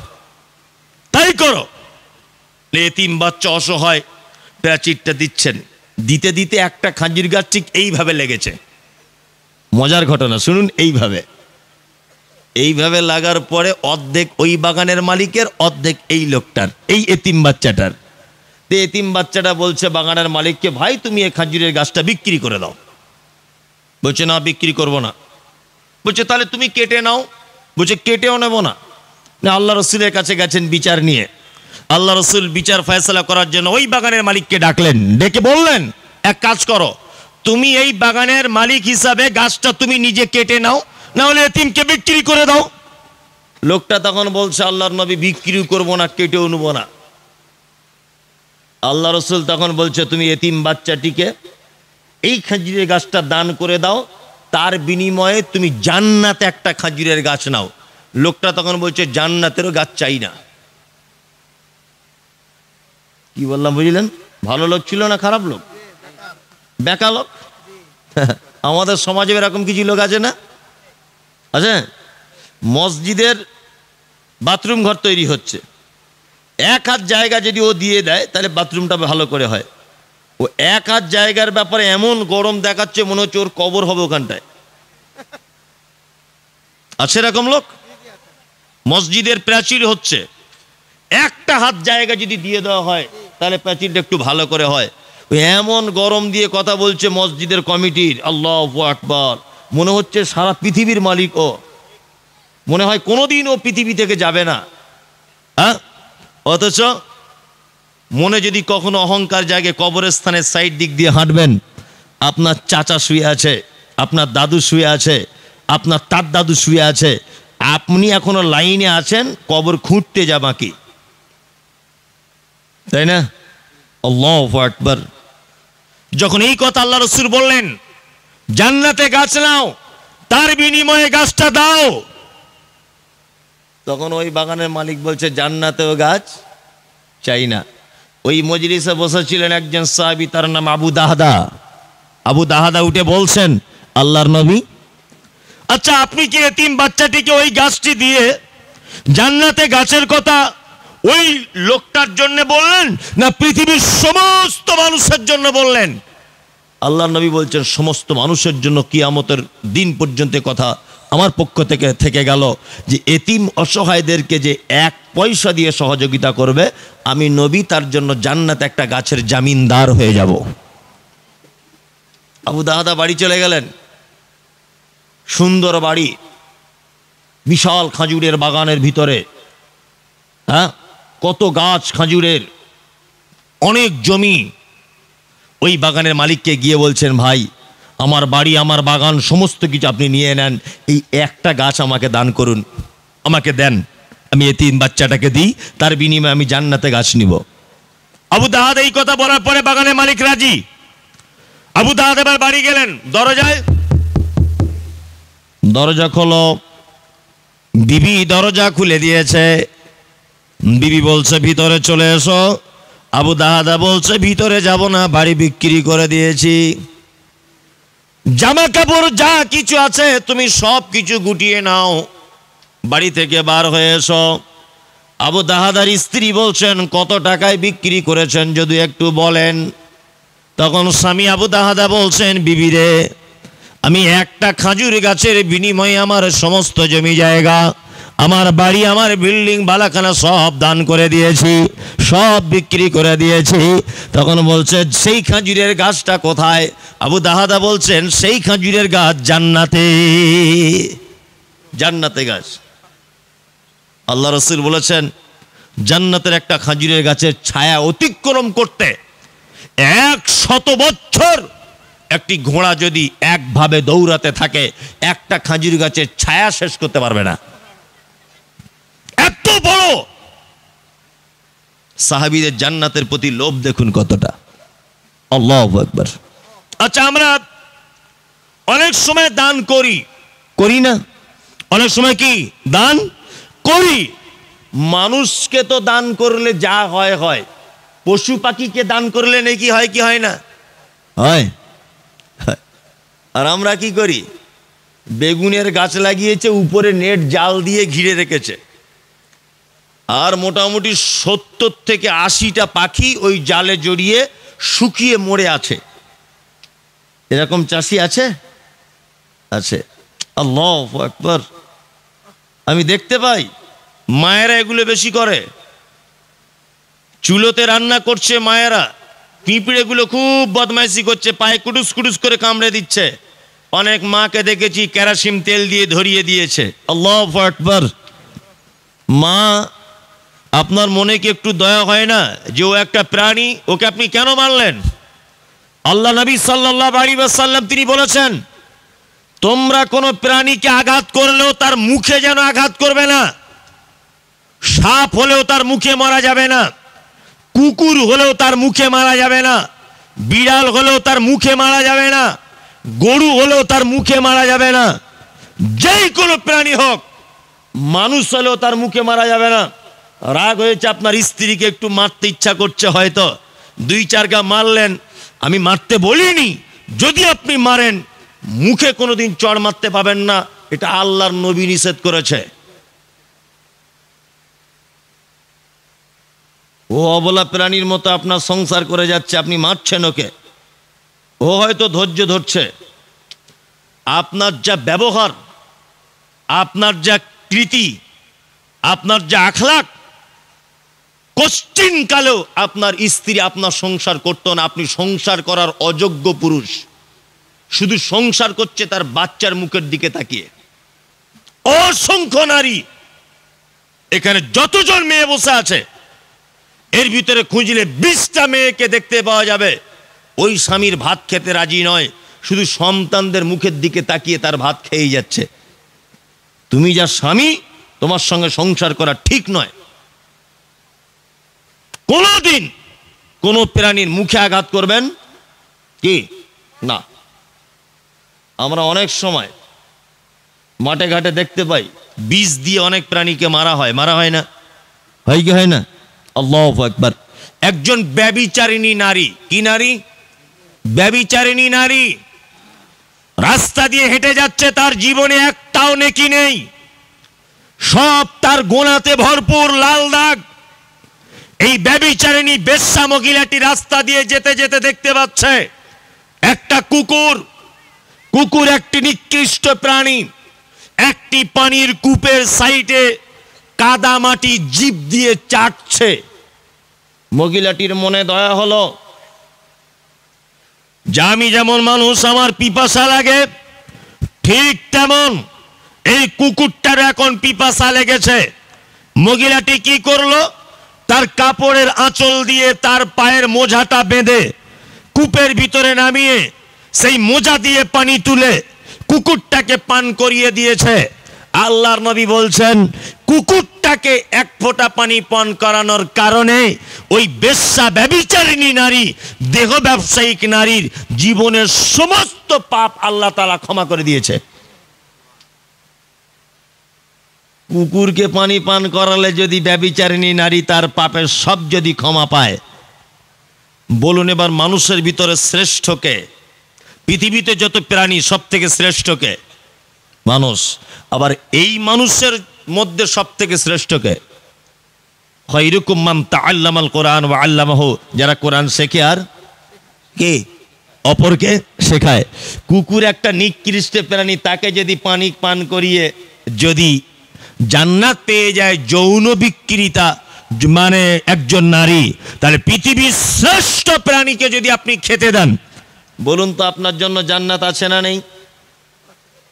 এতিম বাচ্চা অসহায়, প্রাচীরটা দিচ্ছেন, দিতে দিতে একটা খাজুর গাছ ঠিক এইভাবে লেগেছে। মজার ঘটনা শুনুন। এইভাবে লাগার পরে অর্ধেক ওই বাগানের মালিকের, অর্ধেক এই লোকটার, এই এতিম বাচ্চাটার। এতিম বাচ্চাটা বলছে বাগানের মালিককে, ভাই তুমি এই খাজুরের গাছটা বিক্রি করে দাও। বলছে, না বিক্রি করব না। বলছে, তাহলে তুমি কেটে নাও। বলছে, কেটেও নেব না। আল্লাহ রসুলের কাছে গেছেন বিচার নিয়ে। আল্লাহ রসুল বিচার ফয়সালা করার জন্য ওই বাগানের মালিককে ডাকলেন, ডেকে বললেন, এক কাজ করো, তুমি এই বাগানের মালিক হিসাবে গাছটা তুমি নিজে কেটে নাও, না হলে এতিমকে বিক্রি করে দাও। লোকটা তখন বলছে, আল্লাহর নবী, বিক্রিও করবো না, কেটেও নেবো না। আল্লাহ রসুল তখন বলছে, তুমি এতিম বাচ্চাটিকে এই খাজুরের গাছটা দান করে দাও, তার বিনিময়ে তুমি জান্নাতে একটা খাজুরের গাছ নাও। লোকটা তখন বলছে, জান্নাতেরও গাছ চাই না। কি বললাম বুঝলেন? ভালো লোক ছিল না খারাপ লোক? বেকা লোক। আমাদের সমাজে এরকম কিছু লোক আছে না? আছে। মসজিদের বাথরুম ঘর তৈরি হচ্ছে, 1 হাত জায়গা যদি ও দিয়ে দেয় তাহলে বাথরুমটা ভালো করে হয়। ও 1 হাত জায়গার ব্যাপারে এমন গরম দেখাচ্ছে মনে হচ্ছে ওর কবর হবে ওখানটায়। আছে এরকম লোক? মসজিদের প্রাচীর হচ্ছে, 1টা হাত জায়গা যদি দিয়ে দেওয়া হয় তাহলে প্রাচীরটা একটু ভালো করে হয়। এমন গরম দিয়ে কথা বলছে মসজিদের কমিটির, আল্লাহু আকবার, মনে হচ্ছে সারা পৃথিবীর মালিক ও। মনে হয় কোনোদিন ও পৃথিবী থেকে যাবে না। হ্যাঁ, অথচ মনে যদি কখনো অহংকার জাগে, কবরস্থানের সাইড দিক দিয়ে হাঁটবেন, আপনার চাচা শুয়ে আছে, আপনার দাদু শুয়ে আছে, আপনার তার দাদু শুয়ে আছে, আপনি এখনো লাইনে আছেন কবর খুঁড়তে যা বাকি, তাই না? আল্লাহু আকবার। যখন এই কথা আল্লাহ রাসূল বললেন, জান্নাতে গাছ নাও, তার বিনিময়ে গাছটা দাও, তখন ওই বাগানের মালিক বলছে, জান্নাতেও গাছ চাই না। ওই মজলিসে বসেছিলেন একজন সাহাবী, তার নাম আবু দাহাদা উঠে বলছেন, আল্লাহর নবী, আচ্ছা আপনি কি এতিম বাচ্চাটিকে ওই গাছটি দিয়ে জান্নাতে গাছের কথা ওই লোকটার জন্য বললেন, না পৃথিবীর সমস্ত মানুষের জন্য বললেন? আল্লাহর নবী বলছেন, সমস্ত মানুষের জন্য, কিয়ামতের দিন পর্যন্ত কথা আমার পক্ষ থেকে গেল যে এতিম অসহায়দেরকে যে 1 পয়সা দিয়ে সহযোগিতা করবে, আমি নবী তার জন্য জান্নাতে একটা গাছের জামিনদার হয়ে যাব। আবু দাহাদা বাড়ি চলে গেলেন। সুন্দর বাড়ি, বিশাল খাজুরের বাগানের ভিতরে, হ্যাঁ, কত গাছ খাজুরের, অনেক জমি। ওই বাগানের মালিককে গিয়ে বলছেন, ভাই আমার বাড়ি, আমার বাগান, সমস্ত কিছু আপনি নিয়ে নেন, এই একটা গাছ আমাকে দান করুন, আমাকে দেন, আমি এতিম বাচ্চাটাকে দিই, তার বিনিময়ে আমি জান্নাতে গাছ নিব। আবু দাহাদ এই কথা বলার পরে বাগানের মালিক রাজি। আবু দাহাদা এবার বাড়ি গেলেন, দরজা খোলো। বিবি দরজা খুলে দিয়েছে। বিবি বলছে ভিতরে চলে এসো। আবু দাহাদা বলছে ভিতরে যাব না, বাড়ি বিক্রি করে দিয়েছি, জামা কাপড় যা কিছু আছে তুমি সব কিছু গুটিয়ে নাও, বাড়ি থেকে বার হয়ে এসো। আবু দাহাদার স্ত্রী বলছেন কত টাকায় বিক্রি করেছেন যদি একটু বলেন। তখন স্বামী আবু দাহাদা বলছেন বিবি রে, আমি একটা খাজুর গাছের বিনিময়ে আমার সমস্ত জমি জায়গা, আমার বাড়ি, আমার বিল্ডিং বালাখানা সব দান করে দিয়েছি, সব বিক্রি করে দিয়েছি। তখন বলছে সেই খাজুরের গাছটা কোথায়? আবু দাহাদা বলছেন সেই খাজুরের গাছ জান্নাতে, জান্নাতে গাছ। আল্লাহ রাসূল বলেছেন জান্নাতের একটা খাজুরের গাছের ছায়া অতিক্রম করতে 100 বছর একটি ঘোড়া যদি একভাবে দৌড়াতে থাকে একটা খাজুর গাছের ছায়া শেষ করতে পারবে না। এত বড় সাহাবীদের জান্নাতের প্রতি লোভ দেখুন কতটা। আল্লাহু আকবার। আচ্ছা, আমরা অনেক সময় দান করি না? অনেক সময় কি দান করি? মানুষকে তো দান করলে যা হয় হয়, পশু পাখিকে দান করলে নাকি হয় কি হয় না? হয়। আর আমরা কি করি? বেগুনের গাছ লাগিয়েছে, উপরে নেট জাল দিয়ে ঘিরে রেখেছে, আর মোটামুটি 70 থেকে 80টা পাখি ওই জালে জড়িয়ে শুকিয়ে মরে আছে। এরকম চাষি আছে? আছে। আল্লাহু আকবার। আমি দেখতে পাই মায়েরা এগুলো বেশি করে, চুলোতে রান্না করছে মায়েরা, পিঁপড়েগুলো খুব বদমাইশি করছে, পায়ে কুটুস কুটুস করে কামড়ে দিচ্ছে। অনেক মাকে দেখেছি কেরোসিন তেল দিয়ে ধরিয়ে দিয়েছে। আল্লাহু আকবার। মা, আপনার মনে কি একটু দয়া হয় না যে ও একটা প্রাণী, ওকে আপনি কেন মারলেন? আল্লাহ নবী সাল্লাল্লাহু আলাইহি ওয়াসাল্লাম তিনি বলেছেন তোমরা কোনো প্রাণীকে আঘাত করলেও তার মুখে যেন আঘাত করবে না। সাপ হলেও তার মুখে মারা যাবে না, কুকুর হলেও তার মুখে মারা যাবে না, বিড়াল হলেও তার মুখে মারা যাবে না, গরু হলেও তার মুখে মারা যাবে না, যেই কোনো প্রাণী হোক, মানুষ হলেও তার মুখে মারা যাবে না। রাগ হয়েছে আপনার স্ত্রীকে একটু মারতে ইচ্ছা করছে, হয়তো 2-4 গা মারলেন, আমি মারতে বলিনি, যদি আপনি মারেন মুখে কোনোদিন চড় মারতে পাবেন না, এটা আল্লাহর নবী নিষেধ করেছে। ও অবলা প্রাণীর মতো আপনার সংসার করে যাচ্ছে, আপনি মারছেন ওকে, ও হয়তো ধৈর্য ধরছে। আপনার যা ব্যবহার, আপনার যা কৃতি, আপনার যা আখলাক, কোশ্চিন কালেও আপনার স্ত্রী আপনার সংসার করতো না। আপনি সংসার করার অযোগ্য পুরুষ, শুধু সংসার করছে তার বাচ্চার মুখের দিকে তাকিয়ে। অসংখ্য নারী, এখানে যতজন মেয়ে বসে আছে এর ভিতরে খুঁজলে 20টা মেয়েকে দেখতে পাওয়া যাবে ওই স্বামীর ভাত খেতে রাজি নয়, শুধু সন্তানদের মুখের দিকে তাকিয়ে তার ভাত খেয়েই যাচ্ছে। তুমি যা স্বামী, তোমার সঙ্গে সংসার করা ঠিক নয়। কোনদিন কোন প্রাণীর মুখে আঘাত করবেন কি না। আমরা অনেক সময় মাঠে ঘাটে দেখতে পাই বিষ দিয়ে অনেক প্রাণীকে মারা হয় না? হয় কি হয় না? আল্লাহু আকবার। একজন ব্যভিচারিণী নারী, কি নারী? ব্যভিচারিণী নারী, রাস্তা দিয়ে হেঁটে যাচ্ছে, তার জীবনে একটাও নেকি নেই, সব তার গোনাতে ভরপুর লাল দাগ। এই ব্যভিচারিণী বেশ্যা মহিলাটি রাস্তা দিয়ে যেতে যেতে দেখতে পাচ্ছে একটা কুকুর একটি নিকৃষ্ট প্রাণী, একটি পানির কূপের সাইডে কাদা মাটি জিভ দিয়ে চাটছে। মহিলাটির মনে দয়া হলো, যে আমি যেমন মানুষ আমার পিপাসা লাগে, ঠিক তেমন এই কুকুরটার এখন পিপাসা লেগেছে। মহিলাটি কি করলো? তার কাপড়ের আঁচল দিয়ে তার পায়ের মোজাটা বেঁধে কূপের ভিতরে নামিয়ে সেই মোজা দিয়ে পানি তুলে কুকুরটাকে পান করিয়ে দিয়েছে। আল্লাহর নবী বলছেন কুকুরটাকে এক ফোঁটা পানি পান করানোর কারণে ওই বেশ্যা ব্যভিচারিণী নারী, দেহ ব্যবসায়িক নারীর জীবনের সমস্ত পাপ আল্লাহ তাআলা ক্ষমা করে দিয়েছে। কুকুরকে পানি পান করালে যদি ব্যভিচারিণী নারী তার পাপের সব যদি ক্ষমা পায়, বলুন এবার মানুষের ভিতরে শ্রেষ্ঠকে? পৃথিবীতে যত প্রাণী সব থেকে শ্রেষ্ঠকে? মানুষ। আবার এই মানুষের মধ্যে সব থেকে শ্রেষ্ঠকে? খায়রুকুম মান তাআল্লামাল কোরআন ওয়া আল্লামাহু, যারা কোরআন শেখে আর কে অপরকে শেখায়। কুকুর একটা নিকৃষ্ট প্রাণী, তাকে যদি পানি পান করিয়ে যদি জান্নাত পেয়ে যায় যৌন বিক্রিতা মানে একজন নারী, তাহলে পৃথিবীর শ্রেষ্ঠ প্রাণীকে যদি আপনি খেতে দেন, বলুন তো আপনার জন্য জান্নাত আছে না নেই?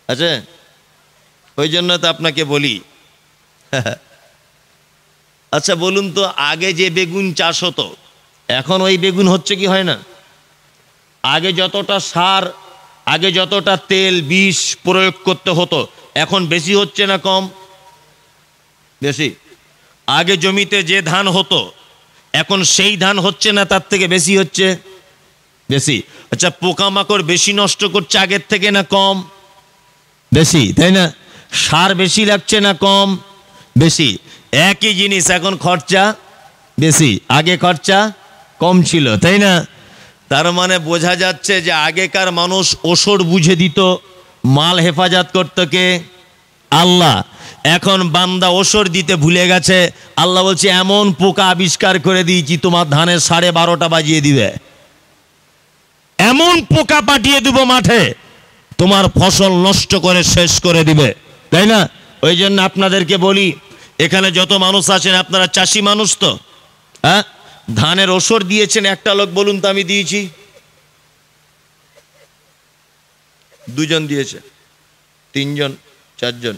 আছে। ওই জন্য তো আপনাকে বলি। আচ্ছা বলুন তো, আগে যে বেগুন চাষ হতো, এখন ওই বেগুন হচ্ছে কি হয় না? আগে যতটা সার, আগে যতটা তেল বিষ প্রয়োগ করতে হতো, এখন বেশি হচ্ছে না কম? বেশি। আগে জমিতে যে ধান হতো, এখন সেই ধান হচ্ছে না তার থেকে বেশি হচ্ছে? বেশি। আচ্ছা পোকামাকড় বেশি নষ্ট করছে আগের থেকে না কম? বেশি, তাই না? সার বেশি লাগছে না কম? বেশি। একই জিনিস এখন খরচা বেশি, আগে খরচা কম ছিল, তাই না? তার মানে বোঝা যাচ্ছে যে আগেকার মানুষ ওষুধ বুঝে দিত, মাল হেফাজত করত কে? আল্লাহ। এখন বান্দা ওষুধ দিতে ভুলে গেছে। আল্লাহ বলছে এমন পোকা আবিষ্কার করে দিয়েছি তোমার ধানের 12:30 বাজিয়ে দিবে, এমন পোকা পাঠিয়ে দেব মাঠে তোমার ফসল নষ্ট করে শেষ করে দিবে, তাই না? ওই জন্য আপনাদেরকে বলি, এখানে যত মানুষ আছেন আপনারা চাষি মানুষ তো, হ্যাঁ? ধানের ওষুধ দিয়েছেন একটা লোক, বলুন তো আমি দিয়েছি? দুজন দিয়েছে, 3 জন 4 জন,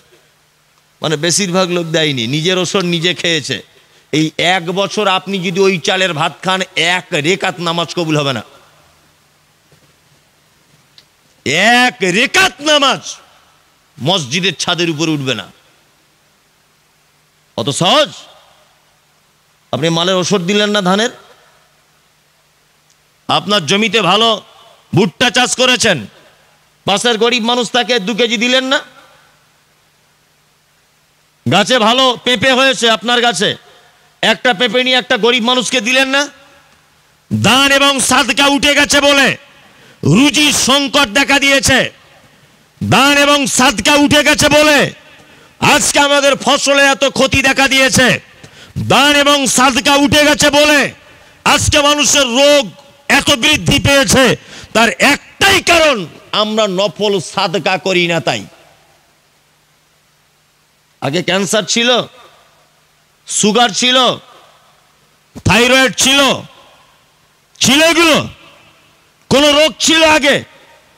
মানে বেশিরভাগ লোক দেয়নি, নিজের ওষুধ নিজে খেয়েছে। এই 1 বছর আপনি যদি ওই চালের ভাত খান, 1 রেকাত নামাজ কবুল হবে না। 1 রেকাত নামাজ মসজিদের ছাদের উপরে উঠবে না। অত সহজ? আপনি মালের ওষুধ দিলেন না ধানের, আপনার জমিতে ভালো ভুট্টা চাষ করেছেন, পাশের গরিব মানুষ তাকে 2 কেজি দিলেন না? গাছে ভালো পেঁপে হয়েছে আপনার গাছে, একটা পেঁপে নিয়ে একটা গরিব মানুষকে দিলেন না? দান এবং সাদকা উঠে গেছে বলে রুজির সংকট দেখা দিয়েছে, দান এবং সাদকা উঠে গেছে বলে আজকে আমাদের ফসলে এত ক্ষতি দেখা দিয়েছে, দান এবং সাদকা উঠে গেছে বলে আজকে মানুষের রোগ এত বৃদ্ধি পেয়েছে। তার একটাই কারণ, আমরা নফল সাদকা করি না। তাই আগে ক্যান্সার ছিল, সুগার ছিল, থাইরয়েড ছিল, এগুলো কোন রোগ ছিল আগে?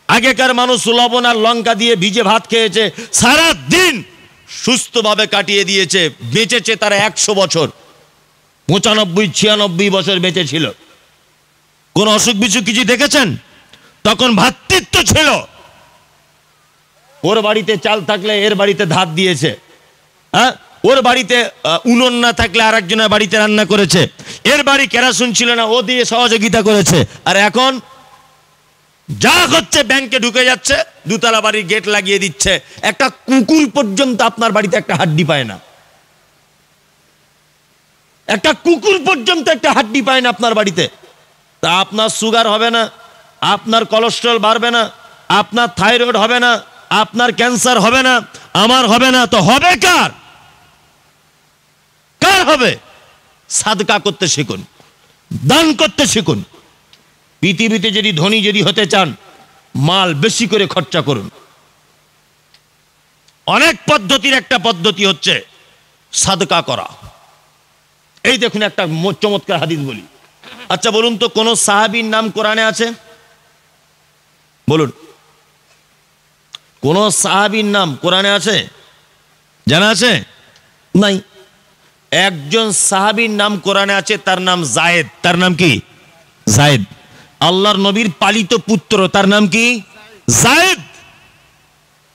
আগেকার মানুষ লবণ আর লঙ্কা দিয়ে ভিজে ভাত খেয়েছে, সারা দিন সুস্থভাবে কাটিয়ে দিয়েছে, বেঁচেছে তারা 100 বছর, 95-96 বছর বেঁচে ছিল। কোন অসুখ বিসুখ কিছু দেখেছেন? তখন ভ্রাতৃত্ব ছিল, ওর বাড়িতে চাল থাকলে এর বাড়িতে ধার দিয়েছে, হ্যাঁ, ওর বাড়িতে উনুন না থাকলে আর একজনের বাড়িতে রান্না করেছে, এর বাড়ি কেরাসিন ছিল না, ও দিয়ে সহযোগিতা করেছে। আর এখন যা হচ্ছে ব্যাংকে ঢুকে যাচ্ছে, 2 তলা বাড়ির গেট লাগিয়ে দিচ্ছে, একটা কুকুর পর্যন্ত আপনার বাড়িতে একটা হাড্ডি পায় না, একটা কুকুর পর্যন্ত একটা হাড্ডি পায় না আপনার বাড়িতে। তা আপনার সুগার হবে না, আপনার কোলেস্টেরল বাড়বে না, আপনার থাইরয়েড হবে না, আপনার ক্যান্সার হবে না, আমার হবে না, তো হবে কার? কার হবে? সাদকা করতে শিখুন, দান করতে শিখুন। পৃথিবীতে যদি ধনী যদি হতে চান, মাল বেশি করে খরচা করুন। অনেক পদ্ধতির একটা পদ্ধতি হচ্ছে সাদকা করা। এই দেখুন একটা চমৎকার হাদিস বলি। আচ্ছা বলুন তো, কোন সাহাবীর নাম কোরআনে আছে? বলুন, কোন সাহাবীর নাম কোরআনে আছে? জানা আছে? নাই। একজন সাহাবীর নাম কোরআনে আছে, তার নাম জায়েদ। তার নাম কি? জায়েদ। আল্লাহর নবীর পালিত পুত্র, তার নাম কি? জায়েদ।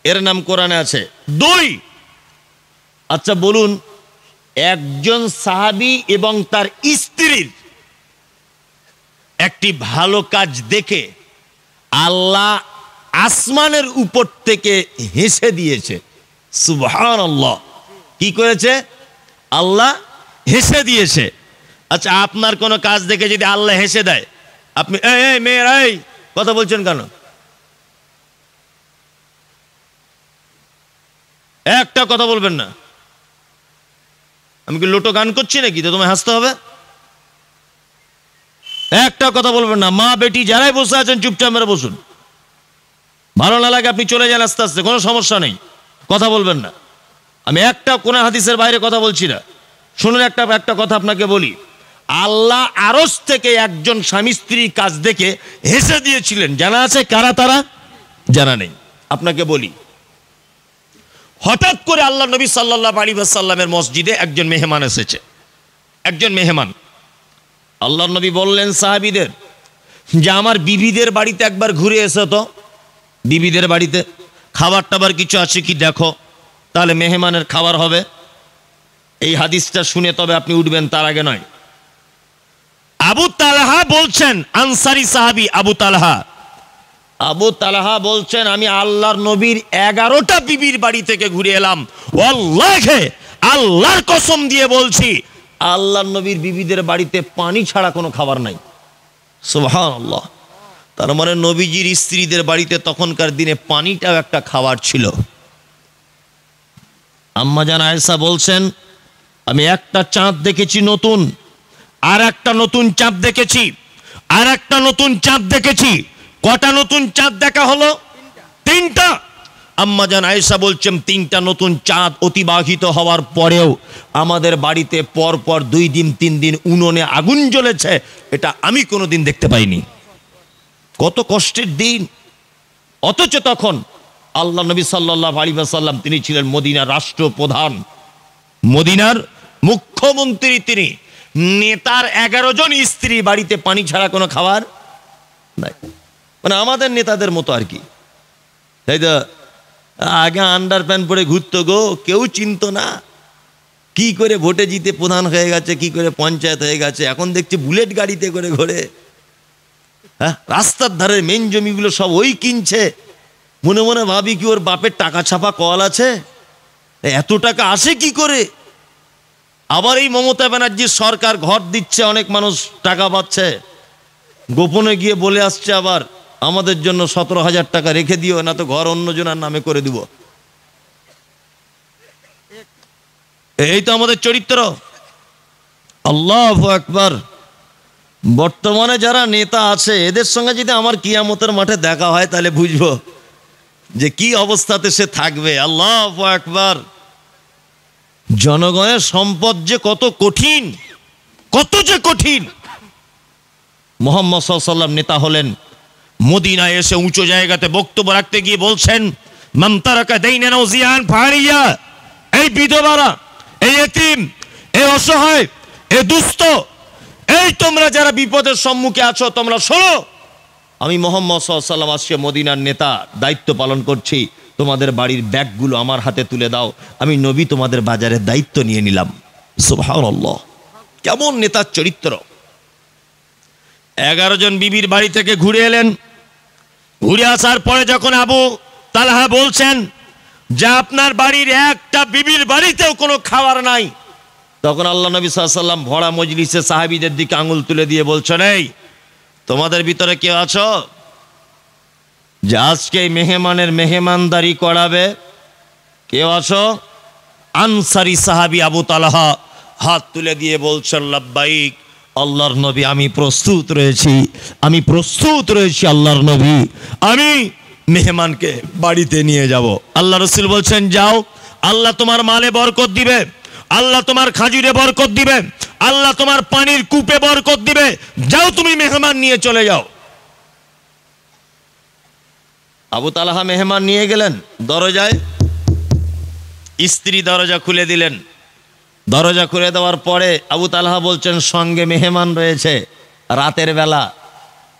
এর নাম কোরআনে আছে। 2, আচ্ছা বলুন, একজন সাহাবী এবং তার স্ত্রীর একটি ভালো কাজ দেখে আল্লাহ আসমানের উপর থেকে হেসে দিয়েছে। সুবহানাল্লাহ। কি করেছে? আল্লাহ হেসে দিয়েছে। আচ্ছা, আপনার কোনো কাজ দেখে যদি আল্লাহ হেসে দেয়, আপনি এই মেয়ের এই কথা বলছেন কেন? একটা কথা বলবেন না। আমি কি লোটো গান করছি নাকি তো তোমায় হাসতে হবে? একটা কথা বলবেন না। মা বেটি যারাই বসে আছেন চুপচাপ মেরে বসুন। ভালো না লাগে আপনি চলে যান আস্তে আস্তে, কোনো সমস্যা নেই, কথা বলবেন না। আমি একটা কোন হাদিসের বাইরে কথা বলছি না। শুনুন, একটা কথা আপনাকে বলি। আল্লাহ আরশ থেকে একজন স্বামী স্ত্রীর কাজ দেখে হেসে দিয়েছিলেন। জানা আছে কারা তারা? জানা নেই। আপনাকে বলি, হঠাৎ করে আল্লাহ নবী সাল্লাল্লাহু আলাইহি ওয়াসাল্লামের মসজিদে একজন মেহমান এসেছে। একজন মেহমান। আল্লাহ নবী বললেন সাহাবীদের যে আমার বিবিদের বাড়িতে একবার ঘুরে এসো তো, বিবিদের বাড়িতে খাবার টাবার কিছু আছে কি দেখো, তাহলে মেহমানের খাবার হবে। এই হাদিসটা শুনে তবে আপনি উঠবেন, তার আগে নয়। আবু তালহা বলছেন, আনসারী সাহাবী আবু তালহা বলছেন, আমি আল্লাহর নবীর 11টা বিবির বাড়ি থেকে ঘুরে এলাম। ওয়াল্লাহি, আল্লাহর কসম দিয়ে বলছি, আল্লাহর নবীর বিবিদের বাড়িতে পানি ছাড়া কোনো খাবার নাই। সুবহানাল্লাহ। তার মানে নবীজির স্ত্রীদের বাড়িতে তখনকার দিনে পানিটাও একটা খাবার ছিল। আম্মা জান আয়েশা বলছেন, আমি একটা চাঁদ দেখেছি নতুন, আর একটা নতুন চাঁদ দেখেছি, আর একটা নতুন চাঁদ দেখেছি। কটা নতুন চাঁদ দেখা হলো? 3টা। আম্মা জান আয়েশা বলছেন, 3টা নতুন চাঁদ অতিবাহিত হওয়ার পরেও আমাদের বাড়িতে পরপর 2 দিন 3 দিন উনুনে আগুন জ্বলেছে, এটা আমি কোনোদিন দেখতে পাইনি। কত কষ্টের দিন। অথচ তখন আল্লাহ নবী সাল্লাল্লাহু আলাইহি ওয়াসাল্লাম তিনি ছিলেন মদিনার রাষ্ট্রপ্রধান, মদিনার মুখ্যমন্ত্রী। তিনি নেতার 11 জন স্ত্রী বাড়িতে পানি ছাড়া কোনো খাবার নাই। মানে আমাদের নেতাদের মতো আর কি, তাই তো। আগে আন্ডার প্যান্ট পরে ঘুরতো গো, কেউ চিনতো না। কি করে ভোটে জিতে প্রধান হয়ে গেছে, কি করে পঞ্চায়েত হয়ে গেছে। এখন দেখছি বুলেট গাড়িতে করে ঘোরে। হ্যাঁ, রাস্তার ধারে মেন জমিগুলো সব ওই কিনছে। মনে মনে ভাবি কি ওর বাপের টাকা ছাপা কল আছে? এত টাকা আসে কি করে? আবার এই মমতা ব্যানার্জির সরকার ঘর দিচ্ছে, অনেক মানুষ টাকা পাচ্ছে, গোপনে গিয়ে বলে আসছে আবার আমাদের জন্য 17,000 টাকা রেখে দিও, না তো ঘর অন্যজনের নামে করে দিব। এই তো আমাদের চরিত্র। আল্লাহু আকবার। বর্তমানে যারা নেতা আছে এদের সঙ্গে যদি আমার কিয়ামতের মাঠে দেখা হয় তাহলে বুঝবো যে কি অবস্থাতে সে থাকবে। আল্লাহু আকবার। জনগণের সম্পদ যে কত কঠিন, কত যে কঠিন। মুহাম্মদ সাল্লাল্লাহু আলাইহি ওয়াসাল্লাম নেতা হলেন, মদিনায় এসে উঁচু জায়গাতে বক্তব্য রাখতে গিয়ে বলছেন, মান তারাকা দাইনান আও জিয়ান ফারিয়া, এই বিধবারা, এই এতিম, এই অসহায়, এই দুস্থ, এই তোমরা যারা বিপদের সম্মুখে আছো, তোমরা শোনো, আমি মুহাম্মদ সাল্লাল্লাহু আলাইহি ওয়াসাল্লাম আজকে মদিনার নেতা, দায়িত্ব পালন করছি। তোমাদের বাড়ির ব্যাগগুলো আমার হাতে তুলে দাও, আমি নবী তোমাদের বাজারের দায়িত্ব নিয়ে নিলাম। সুবহানাল্লাহ। কেমন নেতার চরিত্র। 11 জন বিবির বাড়ি থেকে ঘুরে এলেন। ঘুরে আসার পরে যখন আবু তালহা বলছেন যে আপনার বাড়ির একটা বিবির বাড়িতেও কোনো খাবার নাই, তখন আল্লাহ নবী সাল্লাল্লাহু আলাইহি ওয়াসাল্লাম ভরা মজলিসে সাহাবীদের দিকে আঙুল তুলে দিয়ে বলছেন, এই তোমাদের ভিতরে কেউ আছো যে আজকে মেহমানের মেহমানদারি করাবে? কেউ আছো? আনসারী সাহাবী আবু তালহা হাত তুলে দিয়ে বলছেন, লাব্বাইক আল্লাহর নবী, আমি প্রস্তুত রয়েছি, আমি প্রস্তুত রয়েছি আল্লাহর নবী, আমি মেহমানকে বাড়িতে নিয়ে যাব। আল্লাহ রাসূল বলছেন, যাও, আল্লাহ তোমার মালে বরকত দিবে, আল্লাহ তোমার খাজুরে বরকত দিবে, আল্লাহ তোমার পানির কূপে বরকত দিবে, যাও তুমি মেহমান নিয়ে চলে যাও। আবু তালহা মেহমান নিয়ে গেলেন দরজায়, স্ত্রী দরজা খুলে দিলেন। দরজা খুলে দেওয়ার পরে আবু তালহা বলছেন, সঙ্গে মেহমান রয়েছে, রাতের বেলা।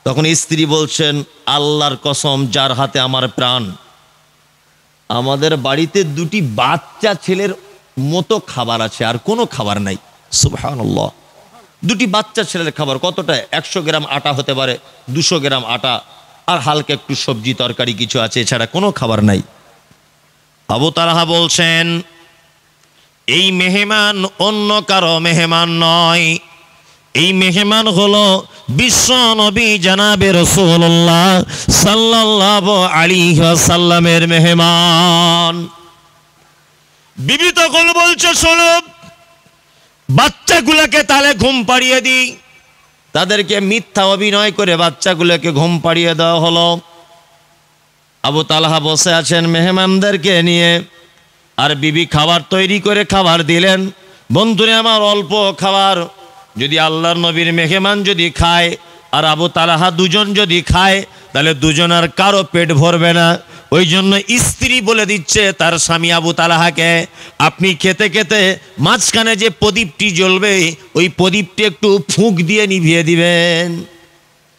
তখন স্ত্রী বলছেন, আল্লাহর কসম যার হাতে আমার প্রাণ, আমাদের বাড়িতে 2টি বাচ্চা ছেলের মতো খাবার আছে, আর কোনো খাবার নাই। সুবহানাল্লাহ। দুটি বাচ্চা ছেলের খাবার কতটা? 100 গ্রাম আটা হতে পারে, 200 গ্রাম আটা, আর হালকা একটু সবজি তরকারি কিছু আছে, এছাড়া কোনো খাবার নাই। আবু তালহা বলছেন, এই মেহমান অন্য কারো মেহমান নয়, এই মেহমান হলো বিশ্ব নবী জনাবে রাসূলুল্লাহ সাল্লাল্লাহু আলাইহি ওয়াসাল্লামের মেহমান। বিবি তখন বলছে, শোনো, বাচ্চাগুলোকে তাহলে ঘুম পাড়িয়ে দিই। তাদেরকে মিথ্যা অভিনয় করে বাচ্চাগুলোকে ঘুম পাড়িয়ে দেওয়া হলো। আবু তালহা বসে আছেন মেহমানদেরকে নিয়ে, আর বিবি খাবার তৈরি করে খাবার দিলেন। বন্ধুরে আমার, অল্প খাবার যদি আল্লাহর নবীর মেহমান যদি খায় আর আবু তালহা দুজন যদি খায়, তাহলে দুজনের কারো পেট ভরবে না। ওই জন্য স্ত্রী বলে দিচ্ছে তার স্বামী আবু তালহাকে, আপনি খেতে খেতে মাঝখানে যে প্রদীপটি জ্বলবে ওই প্রদীপটি একটু ফুঁক দিয়ে নিভিয়ে দিবেন।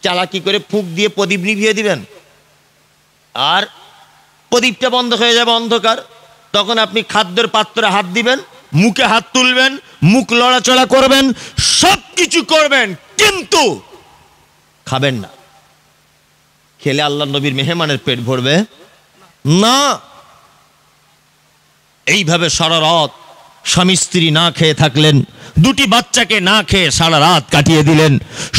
চালাকি করে ফুঁক দিয়ে প্রদীপ নিভিয়ে দিবেন, আর প্রদীপটা বন্ধ হয়ে যাবে, অন্ধকার। তখন আপনি খাদ্যের পাত্রে হাত দিবেন, মুখে হাত তুলবেন, মুখ লড়াচড়া করবেন, সব কিছু করবেন, কিন্তু খাবেন না। খেলে আল্লাহ নবীর মেহমানের পেট ভরবে না। এইভাবে সারা রাত স্বামী স্ত্রী না খেয়ে থাকলেন, দুটি বাচ্চাকে না খেয়ে সারা রাত কাটিয়ে দিলেন।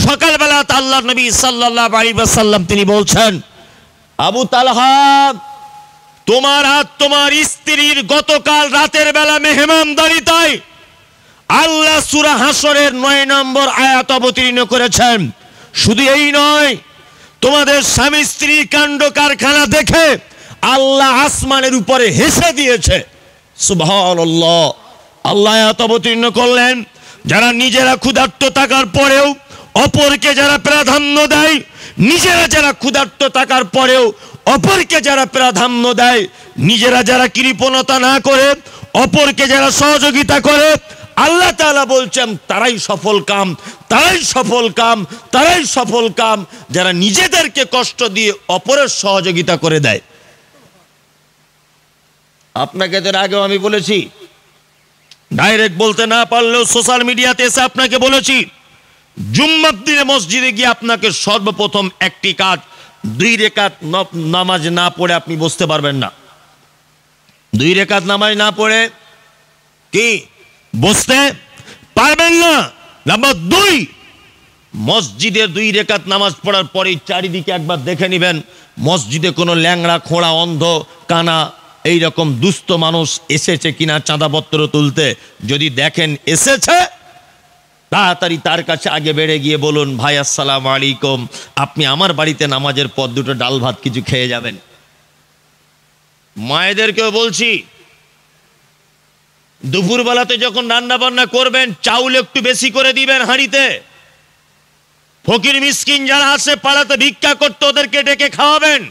সকালবেলা আল্লাহ নবী সাল্লাল্লাহু আলাইহি ওয়াসাল্লাম তিনি বলছেন, আবু তালহা, তোমার আর তোমার স্ত্রীর গতকাল রাতের বেলা মেহমানদারিতায় আল্লাহ সূরা হাসরের 9 নম্বর আয়াত অবতীর্ণ করেছেন। শুধু এই নয়, তোমাদের স্বামী স্ত্রী কাণ্ড কারখানা দেখে আল্লাহ আসমানের উপরে হেসে দিয়েছে। সুবহানাল্লাহ। আল্লাহ আয়াত অবতীর্ণ করলেন, যারা নিজেরা ক্ষুধার্ত থাকার পরেও অপরকে যারা প্রাধান্য দেয়, নিজেরা যারা ক্ষুধার্ত থাকার পরেও অপরকে যারা প্রাধান্য দেয়, নিজেরা যারা কৃপণতা না করে অপরকে যারা সহযোগিতা করে, আল্লাহ তাআলা বলছেন তারাই সফল কাম, তারাই সফল কাম, তারাই সফল কাম, যারা নিজেদেরকে কষ্ট দিয়ে অপরের সহযোগিতা করে দেয়। আপনাকে এর আগেও আমি বলেছি, ডাইরেক্ট বলতে না পারলেও সোশ্যাল মিডিয়াতে এসে আপনাকে বলেছি, জুম্মার দিনে মসজিদে গিয়ে আপনাকে সর্বপ্রথম একটি কাজ, 2 রেকাত নামাজ না পড়ে আপনি বসতে পারবেন না। 2 রেকাত নামাজ না পড়ে কি বসতে পারবেন না। নাম্বার 2, মসজিদের 2 রেকাত নামাজ পড়ার পরে চারিদিকে একবার দেখে নেবেন, মসজিদে কোনো ল্যাংড়া খোঁড়া অন্ধ কানা এইরকম দুস্থ মানুষ এসেছে কিনা চাঁদাপত্র তুলতে। যদি দেখেন এসেছে, তাড়াতাড়ি তার কাছে আগে বেড়ে গিয়ে বলুন, ভাই আসসালামু আলাইকুম, আপনি আমার বাড়িতে নামাজের পর 2টো ডাল ভাত কিছু খেয়ে যাবেন। মায়েদেরকেও বলছি, দুপুরবেলাতে যখন রান্না বান্না করবেন চাউল একটু বেশি করে দিবেন হাঁড়িতে। ফকির মিসকিন যারা আছে পাড়াতে ভিক্ষা করতে, ওদেরকে ডেকে খাওয়াবেন।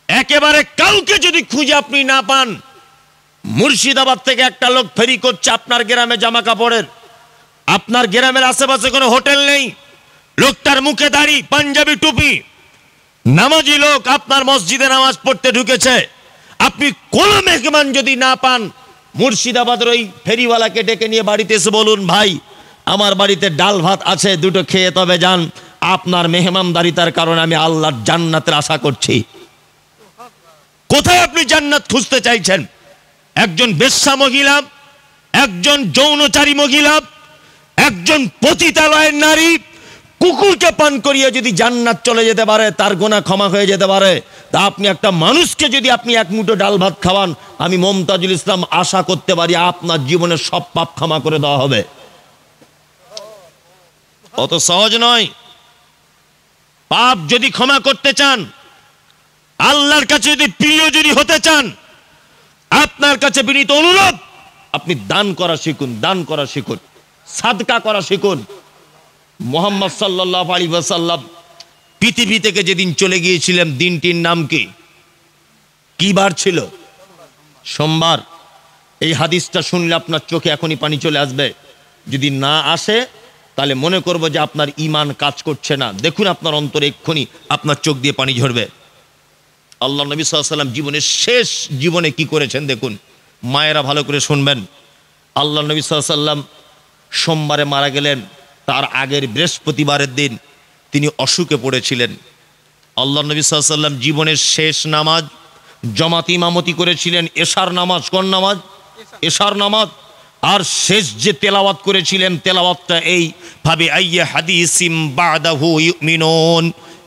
একেবারে কাউকে যদি খুঁজে আপনি না পান, মুর্শিদাবাদ থেকে একটা লোক ফেরি করছে আপনার গ্রামে জামা কাপড়ের, আপনার গ্রামের আশেপাশে কোনো হোটেল নেই, লোকটার মুখে দাড়ি, পাঞ্জাবি টুপি, নামাজি লোক আপনার মসজিদে নামাজ পড়তে ঢুকেছে, আপনি কোন মেহমান যদি না পান, মুর্শিদাবাদের ওই ফেরিওয়ালাকে ডেকে নিয়ে বাড়িতে এসে বলুন, ভাই আমার বাড়িতে ডাল ভাত আছে, 2টো খেয়ে তবে যান, আপনার মেহমানদারিতার কারণে আমি আল্লাহর জান্নাতের আশা করছি। কোথায় আপনি জান্নাত খুঁজতে চাইছেন? একজন বেশ্যা মহিলা, একজন যৌনচারী মহিলা, একজন পতিতালয়ের নারী কুকুরকে পান করিয়ে যদি জান্নাত চলে যেতে পারে, তার গুনাহ ক্ষমা হয়ে যেতে পারে, তা আপনি একটা মানুষকে যদি আপনি 1 মুঠো ডাল ভাত খাওয়ান, আমি মমতাজুল ইসলাম আশা করতে পারি আপনার জীবনের সব পাপ ক্ষমা করে দেওয়া হবে। অত সহজ নয়। পাপ যদি ক্ষমা করতে চান, আল্লাহর কাছে যদি প্রিয় যদি হতে চান, আপনার কাছে বিনীত অনুরোধ, আপনি দান করা শিখুন, দান করা শিখুন, সাদকা করা শিখুন। মুহাম্মদ সাল্লাল্লাহু আলাইহি ওয়াসাল্লাম পৃথিবী থেকে যেদিন চলে গিয়েছিলেন, দিনটির নাম কি? কি বার ছিল? সোমবার। এই হাদিসটা শুনলে আপনার চোখে এখনই পানি চলে আসবে। যদি না আসে তাহলে মনে করব যে আপনার ঈমান কাজ করছে না। দেখুন আপনার অন্তরে এক্ষুনি আপনার চোখ দিয়ে পানি ঝরবে। আল্লাহ নবী সাল্লাল্লাহু আলাইহি ওয়াসাল্লাম জীবনের শেষ জীবনে কি করেছেন দেখুন। মায়েরা ভালো করে শুনবেন, আল্লাহ নবী সাল্লাল্লাহু আলাইহি ওয়াসাল্লাম সোমবারে মারা গেলেন, তার আগের বৃহস্পতিবারের দিন তিনি অসুখে পড়েছিলেন। আল্লাহ নবী সাল্লাল্লাহু আলাইহি ওয়াসাল্লাম জীবনের শেষ নামাজ জামাত ইমামতি করেছিলেন এশার নামাজ। কোন নামাজ? এশার নামাজ। আর শেষ যে তেলাওয়াত করেছিলেন, তেলাওয়াতটা এই ভাবে আইয়া হাদিসিম বাদাহু ইউমিনুন,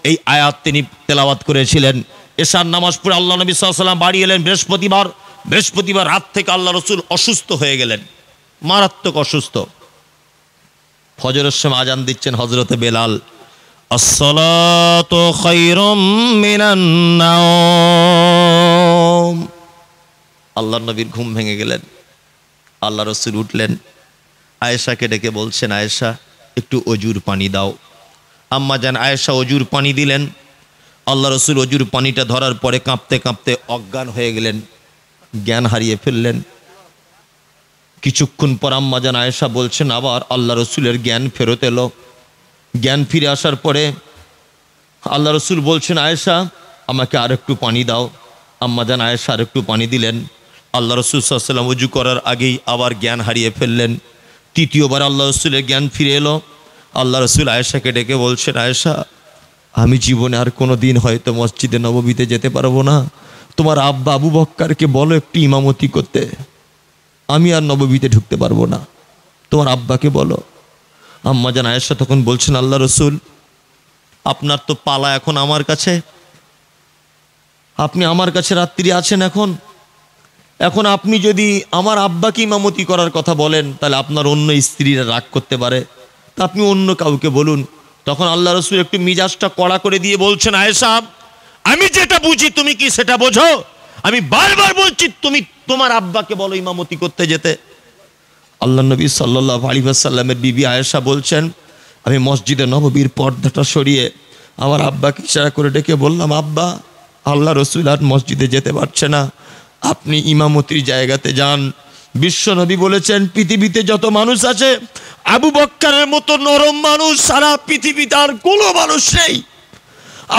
এই আয়াত তিনি তেলাওয়াত করেছিলেন। এশার নামাজ পড়ে আল্লাহ নবী সাল্লাল্লাহু আলাইহি ওয়াসাল্লাম বাড়ি এলেন বৃহস্পতিবার রাত থেকে আল্লাহ রসুল অসুস্থ হয়ে গেলেন, মারাত্মক অসুস্থ। ফজরের সময় আজান দিচ্ছেন হযরতে বেলাল, আসসালাতু খায়রুম মিনান নাওম। আল্লাহর নবীর ঘুম ভেঙে গেলেন, আল্লাহ রসুল উঠলেন, আয়েশাকে ডেকে বলছেন, আয়েশা একটু অজুর পানি দাও। আম্মা জান আয়েশা অজুর পানি দিলেন। আল্লাহ রসুল অজুর পানিটা ধরার পরে কাঁপতে কাঁপতে অজ্ঞান হয়ে গেলেন, জ্ঞান হারিয়ে ফেললেন। কিছুক্ষণ পর আম্মা জান আয়েশা বলছেন, আবার আল্লাহ রসুলের জ্ঞান ফেরত এলো। জ্ঞান ফিরে আসার পরে আল্লাহ রসুল বলছেন, আয়েশা আমাকে আর একটু পানি দাও। আম্মা জান আয়েশা আর একটু পানি দিলেন। আল্লাহ রসুল সাল্লাল্লাহু আলাইহি ওয়াসাল্লাম ওযু করার আগেই আবার জ্ঞান হারিয়ে ফেললেন। তৃতীয়বার আল্লাহ রসুলের জ্ঞান ফিরে এলো। আল্লাহ রসুল আয়েশাকে ডেকে বলছেন, আয়েশা আমি জীবনে আর কোনো দিন হয়তো মসজিদে নববীতে যেতে পারবো না, তোমার আব্বা আবু বক্করকে বলো একটু ইমামতি করতে, আমি আর নববীতে ঢুকতে পারবো না, তোমার আব্বাকে বলো। আম্মা জান আয়েশা তখন বলছেন, আল্লাহ রসুল আপনার তো পালা এখন আমার কাছে, আপনি আমার কাছে রাত্রি আছেন, এখন আপনি যদি আমার আব্বাকে ইমামতি করার কথা বলেন তাহলে আপনার অন্য স্ত্রীরা রাগ করতে পারে, তা আপনি অন্য কাউকে বলুন। তখন আল্লাহ রসুল একটু মিজাজটা কড়া করে দিয়ে বলছেন, আয়েশা আমি যেটা বুঝি তুমি কি সেটা বোঝো? আমি বারবার বলছি তুমি তোমার আব্বাকে বলো ইমামতি করতে যেতে। আল্লাহ নবী সাল্লাল্লাহু আলাইহি ওয়াসাল্লামের বিবি আয়েশা বলছেন, আমি মসজিদে নববীর পর্দাটা সরিয়ে আমার আব্বাকে ইশারা করে ডেকে বললাম, আব্বা আল্লাহ রসুল আর মসজিদে যেতে পারছে না, আপনি ইমামতির জায়গাতে যান। বিশ্ব নবী বলেছেন, পৃথিবীতে যত মানুষ আছে আবু বক্করের মতো নরম মানুষ সারা পৃথিবীতে আর কোনো মানুষ নেই।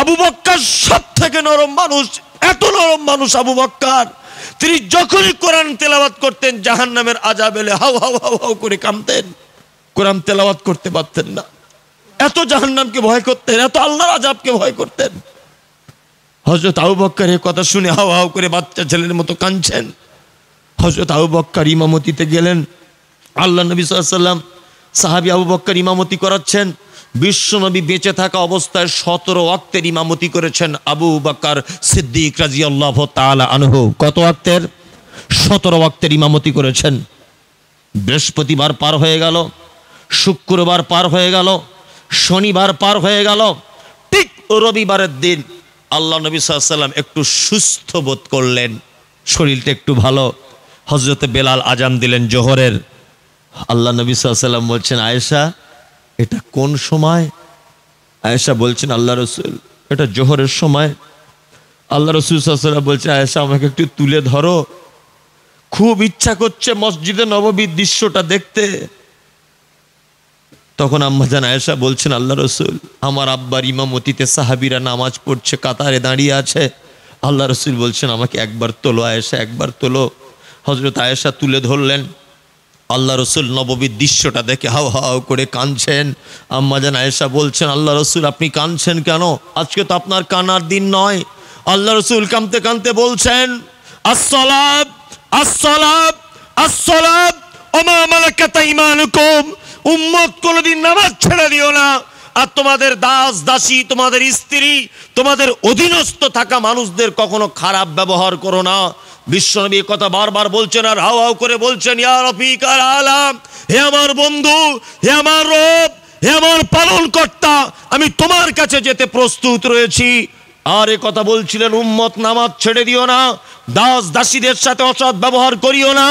আবু বক্কর সব থেকে নরম মানুষ, এত নরম মানুষ আবু বক্কর, তিনি যখনই কোরআন তেলাওয়াত করতেন জাহান্নামের আযাব এলে হাউ হাউ হাউ হাউ করে কাঁপতেন, কোরআন তেলাওয়াত করতে পারতেন না, এত জাহান্নামকে ভয় করতেন, এত আল্লাহর আযাবকে ভয় করতেন। হযরত আবু বক্কর এই কথা শুনে হাউ হাউ করে বাচ্চা ছেলের মতো কাঁদছেন। হযরত আবু বক্কর ইমামতিতে গেলেন। আল্লাহ নবী সাল্লাল্লাহু আলাইহি ওয়াসাল্লাম সাহাবী আবু বক্কর ইমামতি করাচ্ছেন। বিশ্বনবী বেঁচে থাকা অবস্থায় 17 ওয়াক্তের ইমামতি করেছেন আবু বকর সিদ্দিক রাদিয়াল্লাহু তাআলা আনহু। কত ওয়াক্তের? 17 ওয়াক্তের ইমামতি করেছেন। বৃহস্পতিবার পার হয়ে গেল, শুক্রবার পার হয়ে গেল, শনিবার পার হয়ে গেল, ঠিক রবিবারের দিন আল্লাহ নবী সাল্লাল্লাহু আলাইহি ওয়াসাল্লাম একটু সুস্থ বোধ করলেন, শরীরটা একটু ভালো। হযরতে বেলাল আজান দিলেন জোহরের। আল্লাহ নবী সাল্লাল্লাহু আলাইহি ওয়াসাল্লাম বলছেন, আয়েশা এটা কোন সময়? আয়েশা বলছেন, আল্লাহ রসুল এটা জোহরের সময়। আল্লাহ রসুল সাল্লাল্লাহু আলাইহি ওয়াসাল্লাম বলছে, আয়েশা আমাকে একটু তুলে ধরো, খুব ইচ্ছা করছে মসজিদে নববীর দৃশ্যটা দেখতে। তখন আম্মা জান আয়েশা বলছেন, আল্লাহ রসুল আমার আব্বার ইমামতিতে সাহাবীরা নামাজ পড়ছে, কাতারে দাঁড়িয়ে আছে। আল্লাহ রসুল বলছেন, আমাকে একবার তোলো আয়েশা, একবার তোলো। হযরত আয়েশা তুলে ধরলেন। আল্লাহ রসুল নববীর দৃশ্যটা দেখে হাউ হাউ করে কাঁদছেন। আম্মা জান আয়েশা বলছেন, আল্লাহ রসুল আপনি কাঁদছেন কেন? আজকে তো আপনার কান্নার দিন নয়। আল্লাহ রসুল কাঁদতে কাঁদতে বলছেন, আসসালাত আসসালাত আসসালাত ওমা মালাকাত ঈমানুকুম, উম্মত কোনদিন নামাজ ছেড়ে দিও না, আর তোমাদের দাস দাসী, তোমাদের স্ত্রী, তোমাদের অধীনস্থ থাকা মানুষদের কখনো খারাপ ব্যবহার করো না। বিশ্বনবী কথা বারবার বলছেন আর হাউ হাউ করে বলছেন, ইয়া রফিকাল আলাম, হে আমার বন্ধু, হে আমার রব, হে আমার পালন কর্তা, আমি তোমার কাছে যেতে প্রস্তুত রয়েছি। আর এ কথা বলছিলেন, উম্মত নামাজ ছেড়ে দিও না, দাস দাসীদের সাথে অসৎ ব্যবহার করিও না।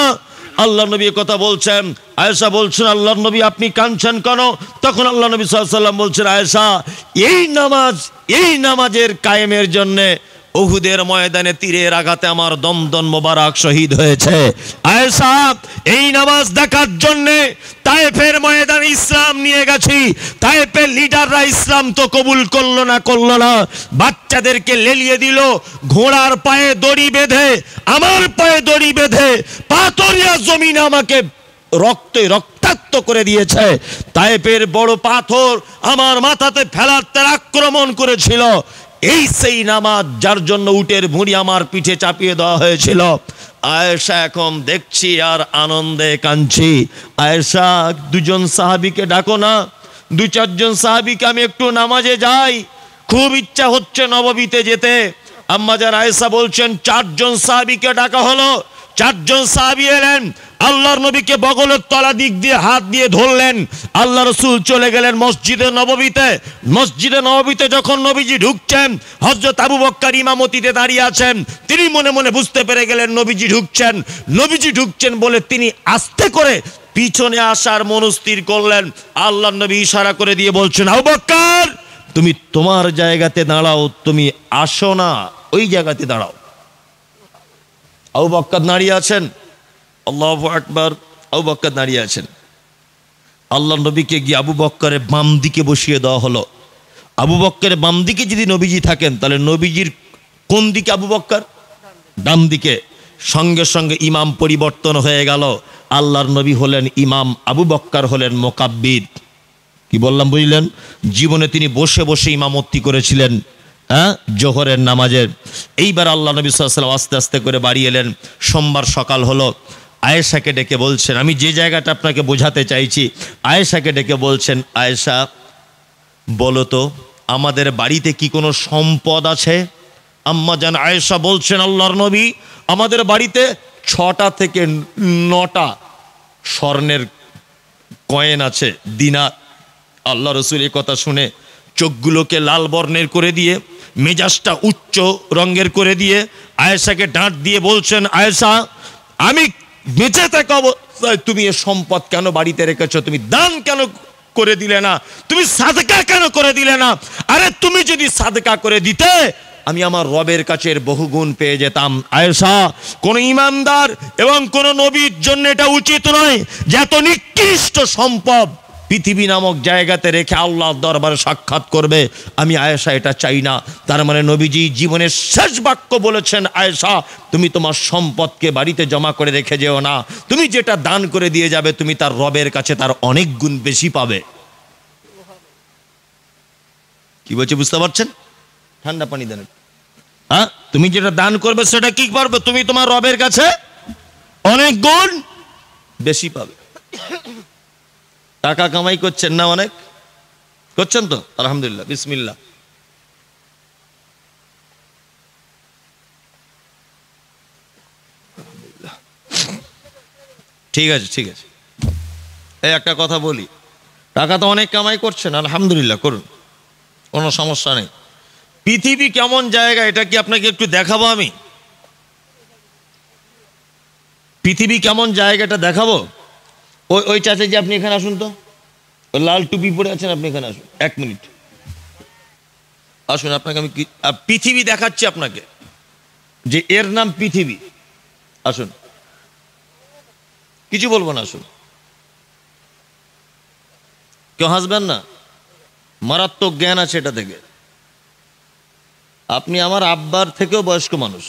আল্লাহ নবী কথা বলছেন। আয়েশা বলছেন, আল্লাহ নবী আপনি কাঁদছেন কেন? তখন আল্লাহ নবী সাল্লাল্লাহু আলাইহি ওয়াসাল্লাম বলছেন, আয়েশা এই নামাজের কায়েমের জন্যে উহুদের ময়দানে তীরের আঘাতে আমার দমদম মোবারক শহীদ হয়েছে। আয়েশা এই নামাজ দেখার জন্যে তায়েফের ময়দানে ইসলাম নিয়ে গেছি, তায়েফের লিডাররা ইসলাম তো কবুল করলো না, বাচ্চাদেরকে লেলিয়ে দিল, ঘোড়ার পায়ে দড়ি বেঁধে, আমার পায়ে দড়ি বেঁধে পাথরিয়া জমিন আমাকে রক্তে রক্তাক্ত করে দিয়েছে। তায়েফের বড় পাথর আমার মাথাতে ফেলার তার আক্রমণ করেছিল। এই সেই নামাজ যার জন্য উটের ভুঁড়ি আমার পিঠে চাপিয়ে দেওয়া হয়েছিল। আয়েশা এখন দেখছি আর আনন্দে কাঁদছি। আয়েশা, দুজন সাহাবীকে ডাকো না, দু চারজন সাহাবীকে, আমি একটু নামাজে যাই, খুব ইচ্ছা হচ্ছে নববীতে যেতে। আম্মাজান আয়েশা বলছেন, চারজন সাহাবীকে ডাকা হলো। চারজন সাহাবী এলেন, আল্লাহর নবীকে বগলের তলা দিক দিয়ে হাত দিয়ে ধরলেন। আল্লাহ রসুল চলে গেলেন মসজিদে নববীতে। মসজিদে নববীতে যখন নবীজি ঢুকছেন, হযরত আবু বকর ইমামতিতে দাঁড়িয়ে আছেন। তিনি মনে মনে বুঝতে পেরে গেলেন নবীজি ঢুকছেন। নবীজি ঢুকছেন বলে তিনি আস্তে করে পিছনে আসার মনস্থির করলেন। আল্লাহর নবী ইশারা করে দিয়ে বলছেন, আবু বকর, তুমি তোমার জায়গাতে দাঁড়াও, তুমি আসো না, ওই জায়গাতে দাঁড়াও। আবু বকর দাঁড়িয়ে আছেন। আল্লাহু আকবার। আবু বকর দাঁড়িয়ে আছেন। আল্লাহ নবীকে গিয়ে আবু বকরের বাম দিকে বসিয়ে দেওয়া হলো। আবু বকরের বাম দিকে যদি নবীজি থাকেন, তাহলে নবীজির কোন দিকে আবু বকর? ডান দিকে। সঙ্গে সঙ্গে ইমাম পরিবর্তন হয়ে গেল। আল্লাহর নবী হলেন ইমাম, আবু বকর হলেন মুকাব্বির। কি বললাম বুঝলেন? জীবনে তিনি বসে বসে ইমামতি করেছিলেন জোহরের নামাজের। এইবার আল্লাহ নবী সাল্লাল্লাহু আলাইহি ওয়াসাল্লাম আস্তে আস্তে করে বাড়ি এলেন। সোমবার সকাল হলো। আয়েশাকে ডেকে বলছেন, আমি যে জায়গাটা আপনাকে বোঝাতে চাইছি, আয়েশাকে ডেকে বলছেন, আয়েশা বলো তো, আমাদের বাড়িতে কি কোনো সম্পদ আছে? আম্মা জান আয়েশা বলছেন, আল্লাহর নবী, আমাদের বাড়িতে 6টা থেকে 9টা স্বর্ণের কয়েন আছে, দিনার। আল্লাহ রসুল এই কথা শুনে চোখগুলোকে লাল বর্ণের করে দিয়ে, মেজাজটা উচ্চ রঙের করে দিয়ে আয়েশাকে ডাঁট দিয়ে বলছেন, আয়েশা, আমি বেঁচে থাকা অবস্থায় তুমি এ সম্পদ কেন বাড়িতে রেখেছো? তুমি দান কেন করে দিলে না? তুমি সাদকা কেন করে দিলে না? আরে তুমি যদি সাদকা করে দিতে, আমি আমার রবের কাছে এর বহুগুণ পেয়ে যেতাম। আয়েশা, কোন ইমানদার এবং কোন নবীর জন্য এটা উচিত নয় যে এত নিকৃষ্ট সম্পদ পৃথিবী নামক জায়গাতে রেখে আল্লাহর দরবারে সাক্ষাৎ করবে। আমি আয়েশা এটা চাই না। তার মানে নবীজি জীবনের শেষ বাক্য বলেছেন, আয়েশা, তুমি তোমার সম্পদকে বাড়িতে জমা করে রেখে যেও না। তুমি যেটা দান করে দিয়ে যাবে, তুমি তার রবের কাছে তার অনেক গুণ বেশি পাবে। কি বলছে বুঝতে পারছেন? ঠান্ডা পানি দেন। হ্যাঁ, তুমি যেটা দান করবে সেটা কি পারবে? তুমি তোমার রবের কাছে অনেক গুণ বেশি পাবে। টাকা কামাই করছেন না? অনেক করছেন তো, আলহামদুলিল্লাহ, বিসমিল্লাহ। ঠিক আছে, ঠিক আছে। এই একটা কথা বলি, টাকা তো অনেক কামাই করছেন, আলহামদুলিল্লাহ, করুন, কোনো সমস্যা নেই। পৃথিবী কেমন জায়গা এটা কি আপনাকে একটু দেখাবো? আমি পৃথিবী কেমন জায়গাটা দেখাবো। ওই চাচাজি, আপনি এখানে আসুন তো, ওই লাল টুপি পরে আছেন, আপনি এখানে আসুন, 1 মিনিট আসুন। আপনাকে আমি পৃথিবী দেখাচ্ছি আপনাকে, যে এর নাম পৃথিবী। আসুন, কিছু বলবো না, আসুন। কেউ হাসবেন না, মারাত্মক জ্ঞান আছে এটা থেকে। আপনি আমার আব্বার থেকেও বয়স্ক মানুষ।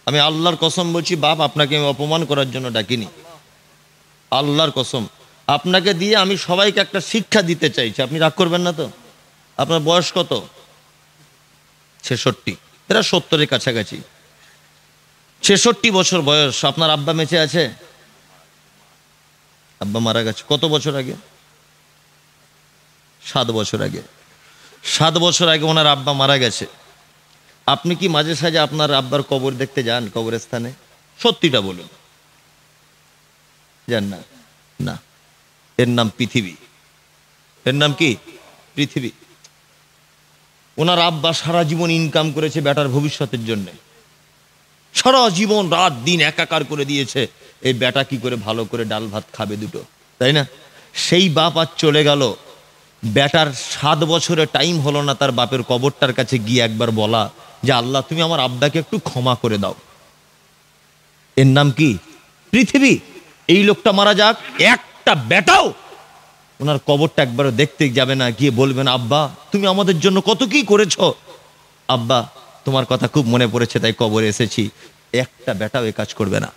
আমি আল্লাহর কসম বলছি, বাপ, আপনাকে আমি অপমান করার জন্য ডাকিনি, আল্লাহর কসম। আপনাকে দিয়ে আমি সবাইকে একটা শিক্ষা দিতে চাইছি, আপনি রাগ করবেন না তো? আপনার বয়স কত? 66। এরা 70-এর কাছাকাছি। 66 বছর বয়স। আপনার আব্বা বেঁচে আছে? আব্বা মারা গেছে কত বছর আগে? 7 বছর আগে। 7 বছর আগে ওনার আব্বা মারা গেছে। আপনি কি মাঝে সাঝে আপনার আব্বার কবর দেখতে যান, কবরস্থানে? সত্যিটা বলুন, যান না? না। এর নাম পৃথিবী। এর নাম কি? পৃথিবী। ওনার আব্বা সারা জীবন ইনকাম করেছে বেটার ভবিষ্যতের জন্য, সারা জীবন রাত দিন একাকার করে দিয়েছে এই বেটা কি করে ভালো করে ডাল ভাত খাবে দুটো, তাই না? সেই বাপ আজ চলে গেল। বেটার 7 বছরের টাইম হলো না তার বাপের কবরটার কাছে গিয়ে একবার বলা যে, আল্লাহ, তুমি আমার আব্বাকে একটু ক্ষমা করে দাও। এর নাম কি? পৃথিবী। এই লোকটা মারা যাক, একটা বেটাও ওনার কবরটা একবারও দেখতে যাবে না, গিয়ে বলবেন, আব্বা, তুমি আমাদের জন্য কত কি করেছো, আব্বা, তোমার কথা খুব মনে পড়েছে তাই কবরে এসেছি। একটা বেটাও এ কাজ করবে না।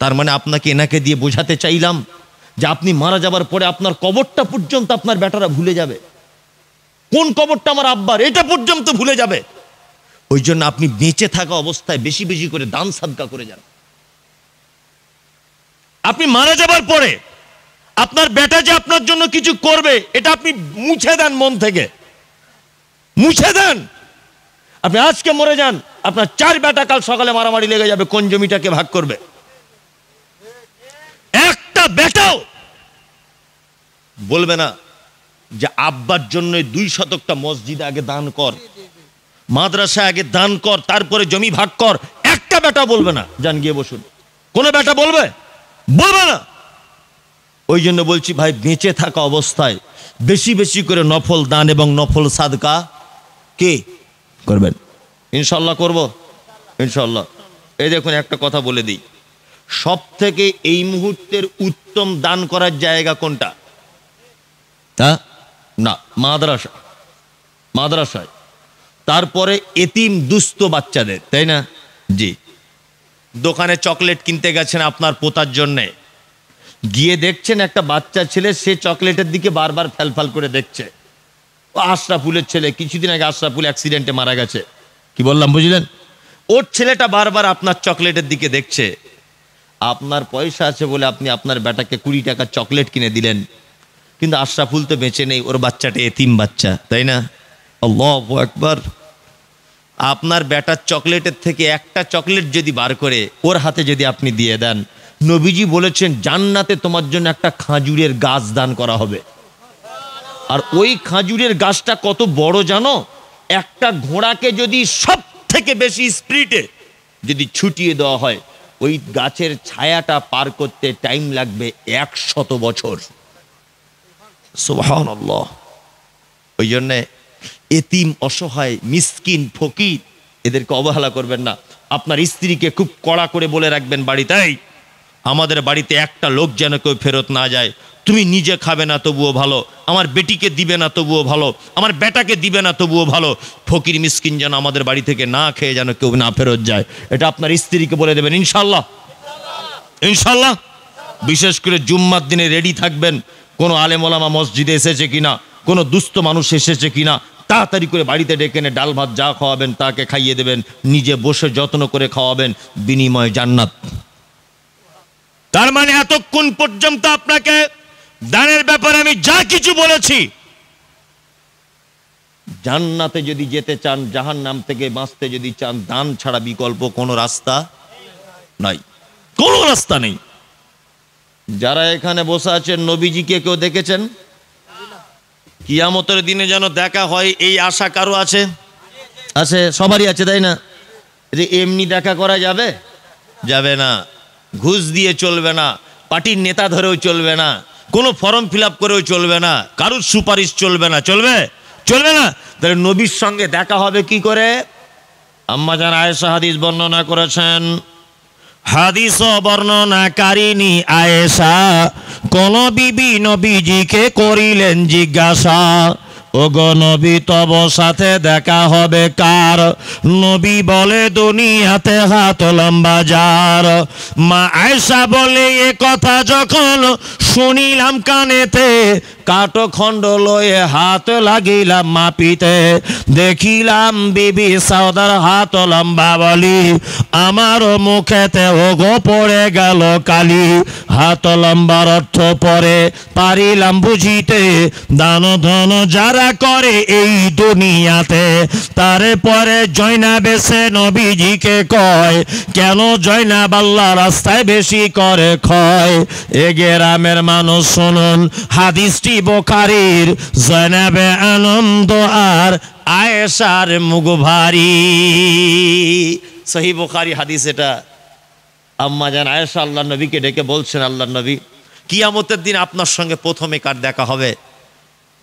তার মানে আপনাকে এনাকে দিয়ে বোঝাতে চাইলাম যে আপনি মারা যাবার পরে আপনার কবরটা পর্যন্ত আপনার বেটারা ভুলে যাবে, কোন কবরটা আমার আব্বার এটা পর্যন্ত ভুলে যাবে। ওই জন্য আপনি বেঁচে থাকা অবস্থায় বেশি বেশি করে দান সাদকা করে যান। আপনি মারা যাবার পরে আপনার বেটা যে আপনার জন্য কিছু করবে এটা আপনি মুছে দেন, মন থেকে মুছে দেন। আপনি আজকে মরে যান, আপনার 4 বেটা কাল সকালে মারামারি লেগে যাবে কোন জমিটাকে ভাগ করবে। একটা বেটাও বলবে না যে আব্বার জন্য 2 শতকটা মসজিদ আগে দান কর, মাদ্রাসা আগে দান কর, তারপরে জমি ভাগ কর। একটা বেটা বলবে না। যান গিয়ে বসুন। কোন বেটা বলবে? বলবে না। ওই জন্য বলছি ভাই, বেঁচে থাকা অবস্থায় বেশি বেশি করে নফল দান এবং নফল সাদকা কে করবেন? ইনশাল্লাহ করব, ইনশাল্লাহ। এই দেখুন একটা কথা বলে দিই, সব থেকে এই মুহূর্তের উত্তম দান করার জায়গা কোনটা? না, মাদ্রাসা, মাদ্রাসায়। তারপরে এতিম দুস্থ বাচ্চাদের, তাই না? জি। দোকানে চকলেট কিনতে গেছেন আপনার পোতার জন্যে, গিয়ে দেখছেন একটা বাচ্চা ছেলে সে চকলেটের দিকে বারবার ফ্যালফাল করে দেখছে। ও আশরাফুলের ছেলে, কিছুদিন আগে আশরাফুল অ্যাক্সিডেন্টে মারা গেছে। কি বললাম বুঝলেন? ওর ছেলেটা বারবার আপনার চকলেটের দিকে দেখছে। আপনার পয়সা আছে বলে আপনি আপনার বেটাকে 20 টাকা চকলেট কিনে দিলেন, কিন্তু আশরাফুল তো বেঁচে নেই, ওর বাচ্চাটা এতিম বাচ্চা, তাই না? আল্লাহু আকবার। আপনার বেটার চকলেটের থেকে একটা চকলেট যদি বার করে ওর হাতে যদি আপনি দিয়ে দেন, নবীজি বলেছেন জান্নাতে তোমার জন্য একটা খাজুরের গাছ দান করা হবে। আর ওই খাজুরের গাছটা কত বড় জানো? একটা ঘোড়াকে যদি সব থেকে বেশি স্পিডে যদি ছুটিয়ে দেওয়া হয়, ওই গাছের ছায়াটা পার করতে টাইম লাগবে 100 বছর। সুবহানাল্লাহ। ওই জন্যে এতিম, অসহায়, মিসকিন, ফকির এদেরকে অবহেলা করবেন না। আপনার স্ত্রীকে খুব কড়া করে বলে রাখবেন বাড়িতে, আমাদের বাড়িতে একটা লোক যেন কেউ ফেরত না যায়। তুমি নিজে খাবে না তবুও ভালো, আমার বেটিকে দিবে না তবুও ভালো, আমার বেটাকে দিবে না তবুও ভালো, ফকির মিসকিন যেন আমাদের বাড়ি থেকে না খেয়ে যেন কেউ না ফেরত যায়। এটা আপনার স্ত্রীকে বলে দেবেন ইনশাল্লাহ, ইনশাল্লাহ। বিশেষ করে জুম্মার দিনে রেডি থাকবেন, কোনো আলেম ওলামা মসজিদে এসেছে কিনা, কোনো দুস্থ মানুষ এসেছে কিনা, তাড়াতাড়ি করে বাড়িতে ডেকে এনে ডাল ভাত যা খাওয়াবেন তাকে খাইয়ে দেবেন, নিজে বসে যত্ন করে খাওয়াবেন, বিনিময় জান্নাত। তার মানে এতক্ষণ পর্যন্ত আপনাকে দানের ব্যাপারে আমি যা কিছু বলেছি, জান্নাতে যদি যেতে চান, জাহান্নাম থেকে বাঁচতে যদি চান, দান ছাড়া বিকল্প কোনো রাস্তা নাই, কোনো রাস্তা নেই। যারা এখানে বসে আছেন, নবীজিকে কেউ দেখেছেন? কিয়ামতের দিনে যেন দেখা হয় এই আশা কারো আছে? আছে, সবারই আছে, তাই না? যে এমনি দেখা করা যাবে? যাবে না। ঘুষ দিয়ে চলবে না, পার্টির নেতা ধরেও চলবে না, কোনো ফর্ম ফিল আপ করেও চলবে না, কারুর সুপারিশ চলবে না। চলবে? চলবে না। তাহলে নবীর সঙ্গে দেখা হবে কি করে? আম্মা জান আয়েশা হাদিস বর্ণনা করেছেন, হাদিস বর্ণনাকারিণী আয়েশা কোন বিবি নবীজিকে করিলেন জিজ্ঞাসা, ওগো নবী তব সাথে দেখা হবে কার? নবী বলে দুনিয়াতে হাত লম্বা যার। মা আয়েশা বলে এ কথা যখন শুনিলাম কানেতে, কাটো খণ্ড লয়ে হাত লাগিলাম মাপিতে, দেখিলাম বিবি সাউদার হাত লম্বা বলি, আমার মুখেতে ওগো পড়ে গেল কালি। হাত লম্বার অর্থ পরে পারিলাম বুঝিতে, দান ধন যারা করে এই দুনিয়াতে, তারে পরে জয়নাব এসে নবীজিকে কয়, কেন জয়নাব আল্লাহ রাস্তায় বেশি করে ক্ষয়? এ গ্রামের মানুষ শুনুন হাদিসটি বুখারীর, জয়নাবে আনন্দ আর আয়েশার মুখ ভারী। সহিহ বুখারী হাদিস এটা। আম্মা জান আয়েশা আল্লাহর নবীকে ডেকে বলছেন, আল্লাহর নবী, কিয়ামতের দিন আপনার সঙ্গে প্রথমে কার দেখা হবে?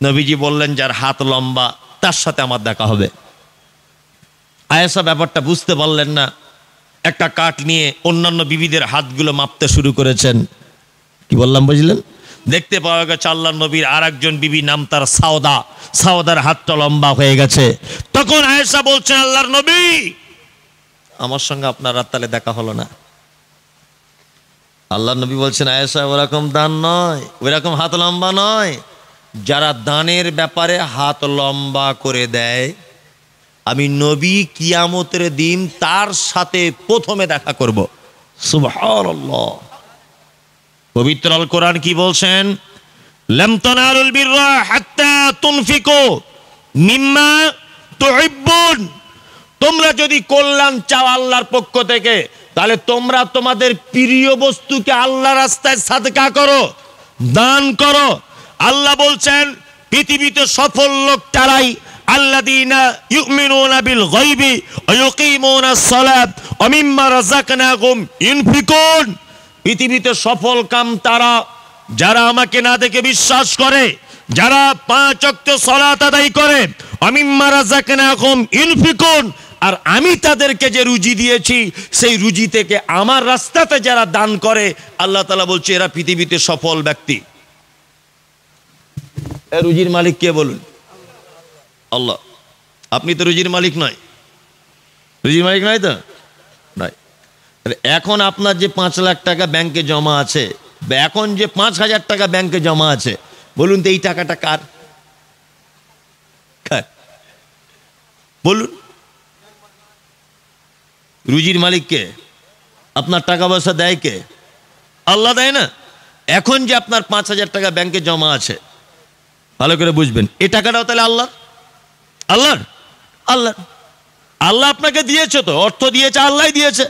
নবীজি বললেন, যার হাত লম্বা তার সাথে আমার দেখা হবে। আয়েশা ব্যাপারটা বুঝতে পারলেন না, একটা কাঠ নিয়ে অন্যান্য বিবিদের হাতগুলো মাপতে শুরু করেছেন। কি বললাম বুঝলেন? দেখতে পাওয়া গেছে আল্লাহর নবীর আর একজন বিবি, নাম তার সাউদা, সাউদার হাতটা লম্বা হয়ে গেছে। তখন আয়েশা বলছেন, আল্লাহর নবী, আমার সঙ্গে আপনার রাত তালে দেখা হলো না। আল্লাহ নবী বলছেন, আয়েশা ওরকম দান নয়, ওইরকম হাত লম্বা নয়। যারা দানের ব্যাপারে হাত লম্বা করে দেয়, আমি নবী কিয়ামতের দিন তার সাথে প্রথমে দেখা করব। সুবহানাল্লাহ। পবিত্র আল কোরআন কি বলছেন? লাম তানালুল বিররা হাত্তা তুনফিকু মিম্মা তুহিব্বুন। তোমরা যদি কল্যাণ চাও আল্লাহর পক্ষ থেকে, তাহলে তোমরা তোমাদের প্রিয় বস্তুকে আল্লাহর রাস্তায় সাদকা করো, দান করো। আল্লাহ বলছেন পৃথিবীতে সফল লোক তারাই আল্লাযীনা ইউমিনুনা বিল গায়বি ওয়া ইউকিমুনাস সালাত ওয়া মিম্মা রাযাকনাহুম ইউনফিকুন। পৃথিবীতে সফল কাম তারা যারা আমাকে না দেখে বিশ্বাস করে, যারা 5 ওয়াক্ত সালাত আদায় করে, ওয়া মিম্মা রাযাকনাহুম ইউনফিকুন। আর আমি তাদেরকে যে রুজি দিয়েছি সেই রুজি থেকে আমার রাস্তাতে যারা দান করে, আল্লাহ তাআলা বলছে এরা পৃথিবীতে সফল ব্যক্তি। এর রুজির মালিক কে বলুন? আল্লাহ। আপনি তো রুজির মালিক নয়, রুজির মালিক নয় তো নয়। এখন আপনার যে 5 লাখ টাকা ব্যাংকে জমা আছে, এখন যে 5,000 টাকা ব্যাংকে জমা আছে, বলুন তো এই টাকাটা কার? বলুন। রুজির মালিক কে? আপনার টাকা পয়সা দেয় কে? আল্লাহ দেয় না? এখন যে আপনার 5,000 টাকা ব্যাংকে জমা আছে, ভালো করে বুঝবেন, এই টাকাটাও তাহলে আল্লাহ আল্লাহর আল্লাহ আল্লাহ আপনাকে দিয়েছে, তো অর্থ দিয়েছে আল্লাহ দিয়েছে,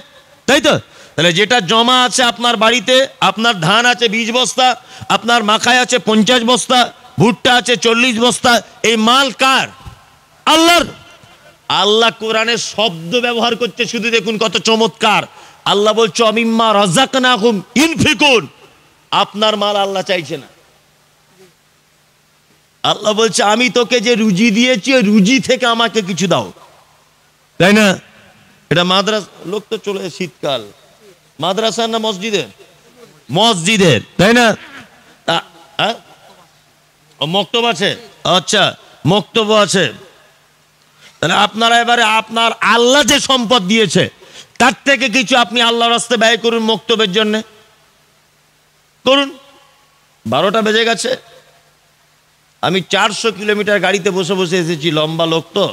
তাই তো? তাহলে যেটা জমা আছে আপনার বাড়িতে, আপনার ধান আছে 20 বস্তা, আপনার মাখায় আছে 50 বস্তা, ভুট্টা আছে 40 বস্তা, এই মাল কার? আল্লাহর। আল্লাহ কোরআনে শব্দ ব্যবহার করছে, শুধু দেখুন কত চমৎকার। আল্লাহ বলছে মিম্মা রাযাকনাহুম ইউনফিকুন। আপনার মাল আল্লাহ চাইছে না। আল্লাহ বলছে আমি তোকে যে রুজি দিয়েছি ওই রুজি থেকে আমাকে কিছু দাও, তাই না? এটা মাদ্রাসা, লোক তো চলে শীতকাল, মাদ্রাসা না মসজিদের? মসজিদের, তাই না? মক্তব আছে, আচ্ছা মক্তব আছে। তাহলে আপনারা এবারে আপনার আল্লাহ যে সম্পদ দিয়েছে তার থেকে কিছু আপনি আল্লাহর রাস্তায় ব্যয় করুন, মক্তবের জন্য করুন। 12টা বেজে গেছে, আমি 400 কিলোমিটার গাড়িতে বসে বসে এসেছি, লম্বা লোক তো,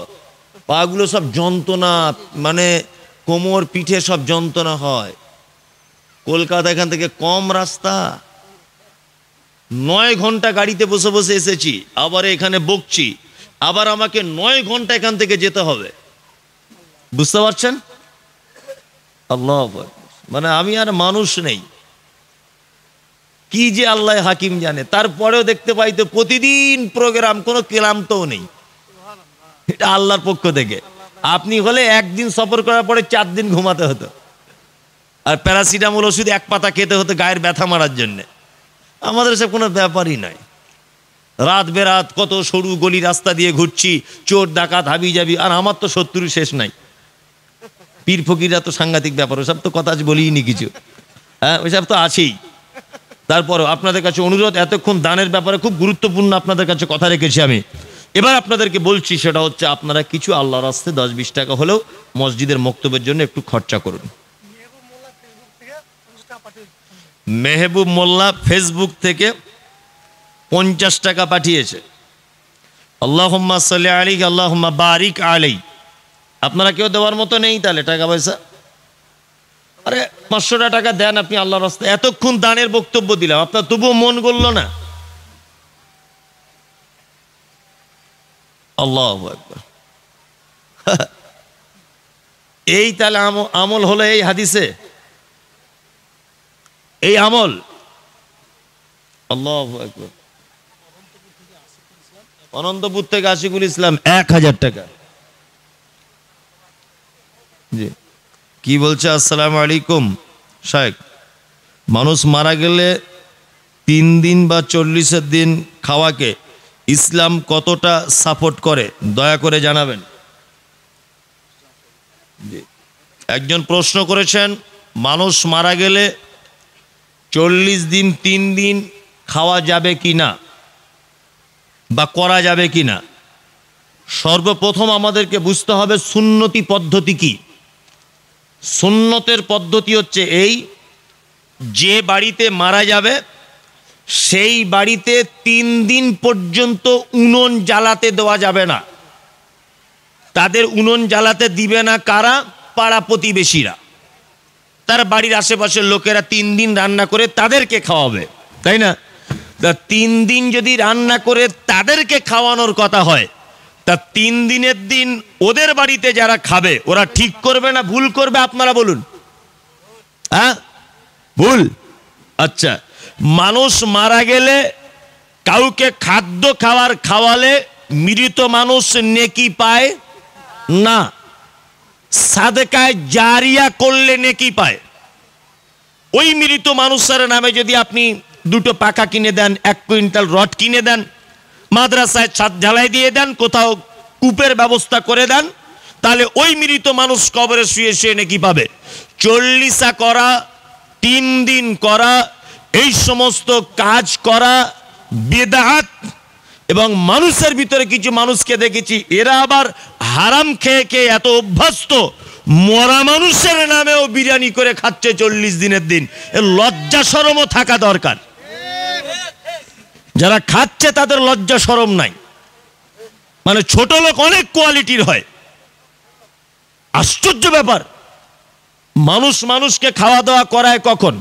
পাগুলো সব যন্ত্রণা, মানে কোমর পিঠে সব যন্ত্রণা হয়। কলকাতা এখান থেকে কম রাস্তা, 9 ঘন্টা গাড়িতে বসে বসে এসেছি, আবার এখানে বকছি, আবার আমাকে 9 ঘন্টা এখান থেকে যেতে হবে। বুঝতে পারছেন? আল্লাহ, মানে আমি আর মানুষ নেই, কি যে আল্লাহ হাকিম জানে। তারপরেও দেখতে পাই তো প্রতিদিন প্রোগ্রাম, কোনো ক্লান্তও নেই। এটা আল্লাহর পক্ষ থেকে। আপনি হলে একদিন সফর করার পরে 4 দিন ঘুমাতে হতো, আর প্যারাসিটামল ওষুধ 1 পাতা খেতে হতো গায়ের ব্যথা মারার জন্যে। আমাদের সব কোনো ব্যাপারই নয়। রাত বেরাত কত সরু গলি রাস্তা দিয়ে ঘুরছি, চোর ডাকাত হাবি যাবি, আর আমার তো শত্রুর শেষ নাই। পীর ফকিররা তো সাংঘাতিক ব্যাপার, ওসব তো কথা আজ বলিনি কিছু, হ্যাঁ ওইসব তো আছেই। তারপরও আপনাদের কাছে অনুরোধ, এতক্ষণ দানের ব্যাপারে খুব গুরুত্বপূর্ণ আপনাদের কাছে কথা রেখেছি আমি, এবার আপনাদেরকে বলছি, সেটা হচ্ছে আপনারা কিছু আল্লাহর রাস্তায় 10-20 টাকা হলেও মসজিদের মক্তবের জন্য একটু খরচা করুন। মেহবুব মোল্লা ফেসবুক থেকে 50 টাকা পাঠিয়েছে। আল্লাহুম্মা সাল্লি আলাইহি আল্লাহুম্মা বারিক আলাইহি। আপনারা কেউ দেওয়ার মতো নেই তাহলে টাকা পয়সা? আরে 500 টাকা দেন আপনি আল্লাহর রাস্তায়। এতক্ষণ দানের বক্তব্য দিলাম, আপনার তবুও মন গলল না? আল্লাহু আকবার। এই তাহলে আমল হলো এই হাদিসে, এই আমল। আল্লাহু আকবার। অনন্তপুর থেকে আশিকুল ইসলাম 1000 টাকা। জি, কি বলছে? আসসালামু আলাইকুম শাইখ, মানুষ মারা গেলে 3 দিন বা 40 দিন খাওয়াকে ইসলাম কতটা সাপোর্ট করে দয়া করে জানাবেন। জি, একজন প্রশ্ন করেছেন, মানুষ মারা গেলে 40 দিন 3 দিন খাওয়া যাবে কি না বা করা যাবে কি না। সর্বপ্রথম আমাদেরকে বুঝতে হবে সুন্নতি পদ্ধতি কি। সুন্নতের পদ্ধতি হচ্ছে এই, যে বাড়িতে মারা যাবে সেই বাড়িতে 3 দিন পর্যন্ত উনুন জ্বালাতে দেওয়া যাবে না। তাদের উনুন জ্বালাতে দিবে না কারা? পাড়া প্রতিবেশীরা। তার বাড়ির আশেপাশের লোকেরা 3 দিন রান্না করে তাদেরকে খাওয়াবে, তাই না? তা 3 দিন যদি রান্না করে তাদেরকে খাওয়ানোর কথা হয়, তা 3 দিনের দিন ওদের বাড়িতে যারা খাবে ওরা ঠিক করবে না ভুল করবে? আপনারা বলুন। হ্যাঁ, ভুল। আচ্ছা, মানুষ মারা গেলে কাউকে খাদ্য খাওয়ালে মৃত মানুষ নেকি পায় না, সাদকায়ে জারিয়া করলে নেকি পায়। ওই মৃত মানুষের নামে যদি আপনি 2টো পাকা কিনে দেন, 1 কুইন্টাল রড কিনে দেন, মাদ্রাসায় ছাদ ঢালাই দিয়ে দেন, কোথাও কূপের ব্যবস্থা করে দেন, তাহলে ওই মৃত মানুষ কবরে শুয়ে শুয়ে নেকি পাবে। 40 করা, 3 দিন করা, এই সমস্ত কাজ করা বিদআত। এবং মানুষের ভিতরে কিছু মানুষকে দেখেছি এরা আবার হারাম খেয়ে খেয়ে এত অভ্যস্ত, মরা মানুষের নামেও বিরিয়ানি করে খাচ্ছে 40 দিনের দিন। এর লজ্জা শরমও থাকা দরকার। যারা খাচ্ছে তাদের লজ্জা শরম নাই। মানে ছোট লোক অনেক কোয়ালিটির হয়। আশ্চর্য ব্যাপার, মানুষ মানুষকে খাওয়া দাওয়া করায় কখন?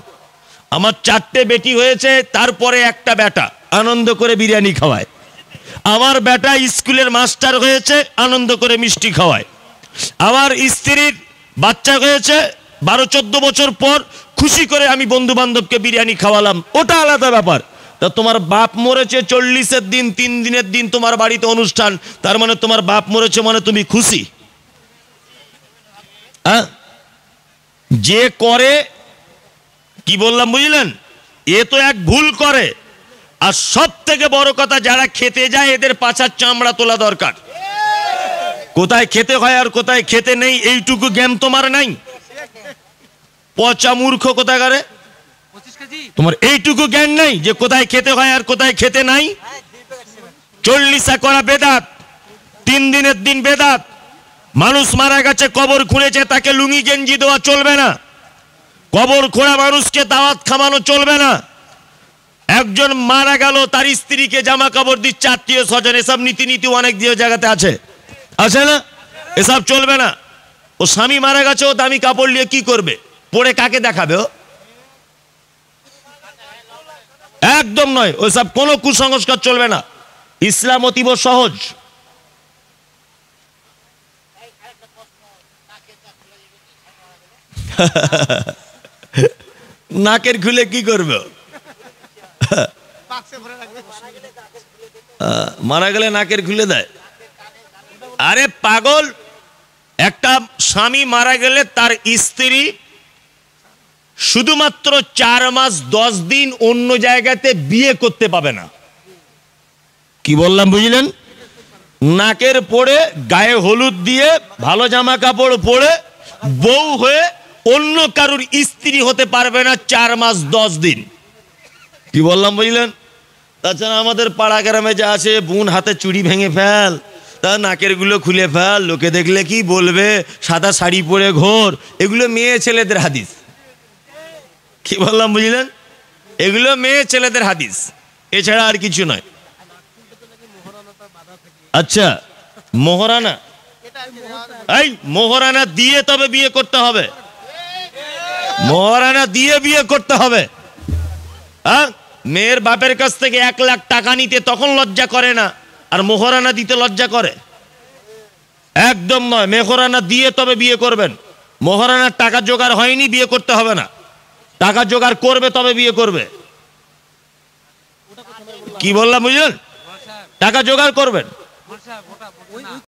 আমার 4টে বেটি হয়েছে, তারপরে একটা বেটা আনন্দ করে বিরিয়ানি খাওয়ায়। আমার বেটা স্কুলের মাস্টার হয়েছে, আনন্দ করে মিষ্টি খাওয়ায়। আমার স্ত্রীর বাচ্চা হয়েছে 12-14 বছর পর, খুশি করে আমি বন্ধু বান্ধবকে বিরিয়ানি খাওয়ালাম, ওটা আলাদা ব্যাপার। তা তোমার বাপ মরেছে 40-এর দিন, 3 দিনের দিন তোমার বাড়িতে অনুষ্ঠান, তার মানে তোমার বাপ মরেছে মানে তুমি খুশি? হ্যাঁ, যে করে, কি বললাম বুঝলেন, এ তো এক ভুল করে। আর সব থেকে বড় কথা, যারা খেতে যায় এদের পাছার চামড়া তোলা দরকার। কোথায় খেতে হয় আর কোথায় খেতে নেই এইটুকু জ্ঞান তোমার নাই? পচা মূর্খ কোথাকারে, তোমার এইটুকু জ্ঞান নাই যে কোথায় খেতে হয় আর কোথায় খেতে নাই? 40 করা বেদাত, 3 দিনের দিন বেদাত। মানুষ মারা গেছে, কবর খুঁড়েছে, তাকে লুঙ্গি গেঞ্জি দেওয়া চলবে না। কবর খোঁড়া মানুষকে দাওয়াত খাওয়ানো চলবে না। একজন মারা গেল, তার স্ত্রীকে জামা কাপড় দিচ্ছে আত্মীয় স্বজন, এসব নীতি অনেক জায়গাতে আছে, আছে না? এসব চলবে না। ও স্বামী মারা গেছে, ও দামি কাপড় নিয়ে কি করবে? পরে কাকে দেখাবে? ও একদম নয়, ওইসব কোনো কুসংস্কার চলবে না। ইসলাম অতীব সহজ। নাকের খুলে কি করবে? মারা গেলে নাকের খুলে দেয়? আরে পাগল, একটা স্বামী মারা গেলে তার স্ত্রী শুধুমাত্র 4 মাস 10 দিন অন্য জায়গাতে বিয়ে করতে পাবে না। কি বললাম বুঝলেন? নাকের পরে, গায়ে হলুদ দিয়ে, ভালো জামা কাপড় পরে বউ হয়ে অন্য কারুর স্ত্রী হতে পারবে না 4 মাস 10 দিন। কি বললাম বুঝলেন? তাছাড়া আমাদের পাড়া গ্রামে যা আছে, বোন হাতে চুড়ি ভেঙে ফেল, তা নাকের গুলো খুলে ফেল, লোকে দেখলে কি বলবে, সাদা শাড়ি পরে ঘোর, এগুলো মেয়ে ছেলেদের হাদিস। কি বললাম বুঝলেন? এগুলো মেয়ে ছেলেদের হাদিস, এছাড়া আর কিছু নয়। আচ্ছা, মোহরানা, এই মোহরানা দিয়ে তবে বিয়ে করতে হবে। মোহরানা দিয়ে বিয়ে করতে হবে। হ্যাঁ, মেয়ের বাপের কাছ থেকে 1 লাখ টাকা নিতে তখন লজ্জা করে না, আর মোহরানা দিতে লজ্জা করে? একদম নয়, মোহরানা দিয়ে তবে বিয়ে করবেন। মোহরানার টাকা জোগাড় হয়নি, বিয়ে করতে হবে না। টাকা জোগাড় করবে তবে বিয়ে করবে। কি বললাম বুঝলেন? টাকা জোগাড় করবেন।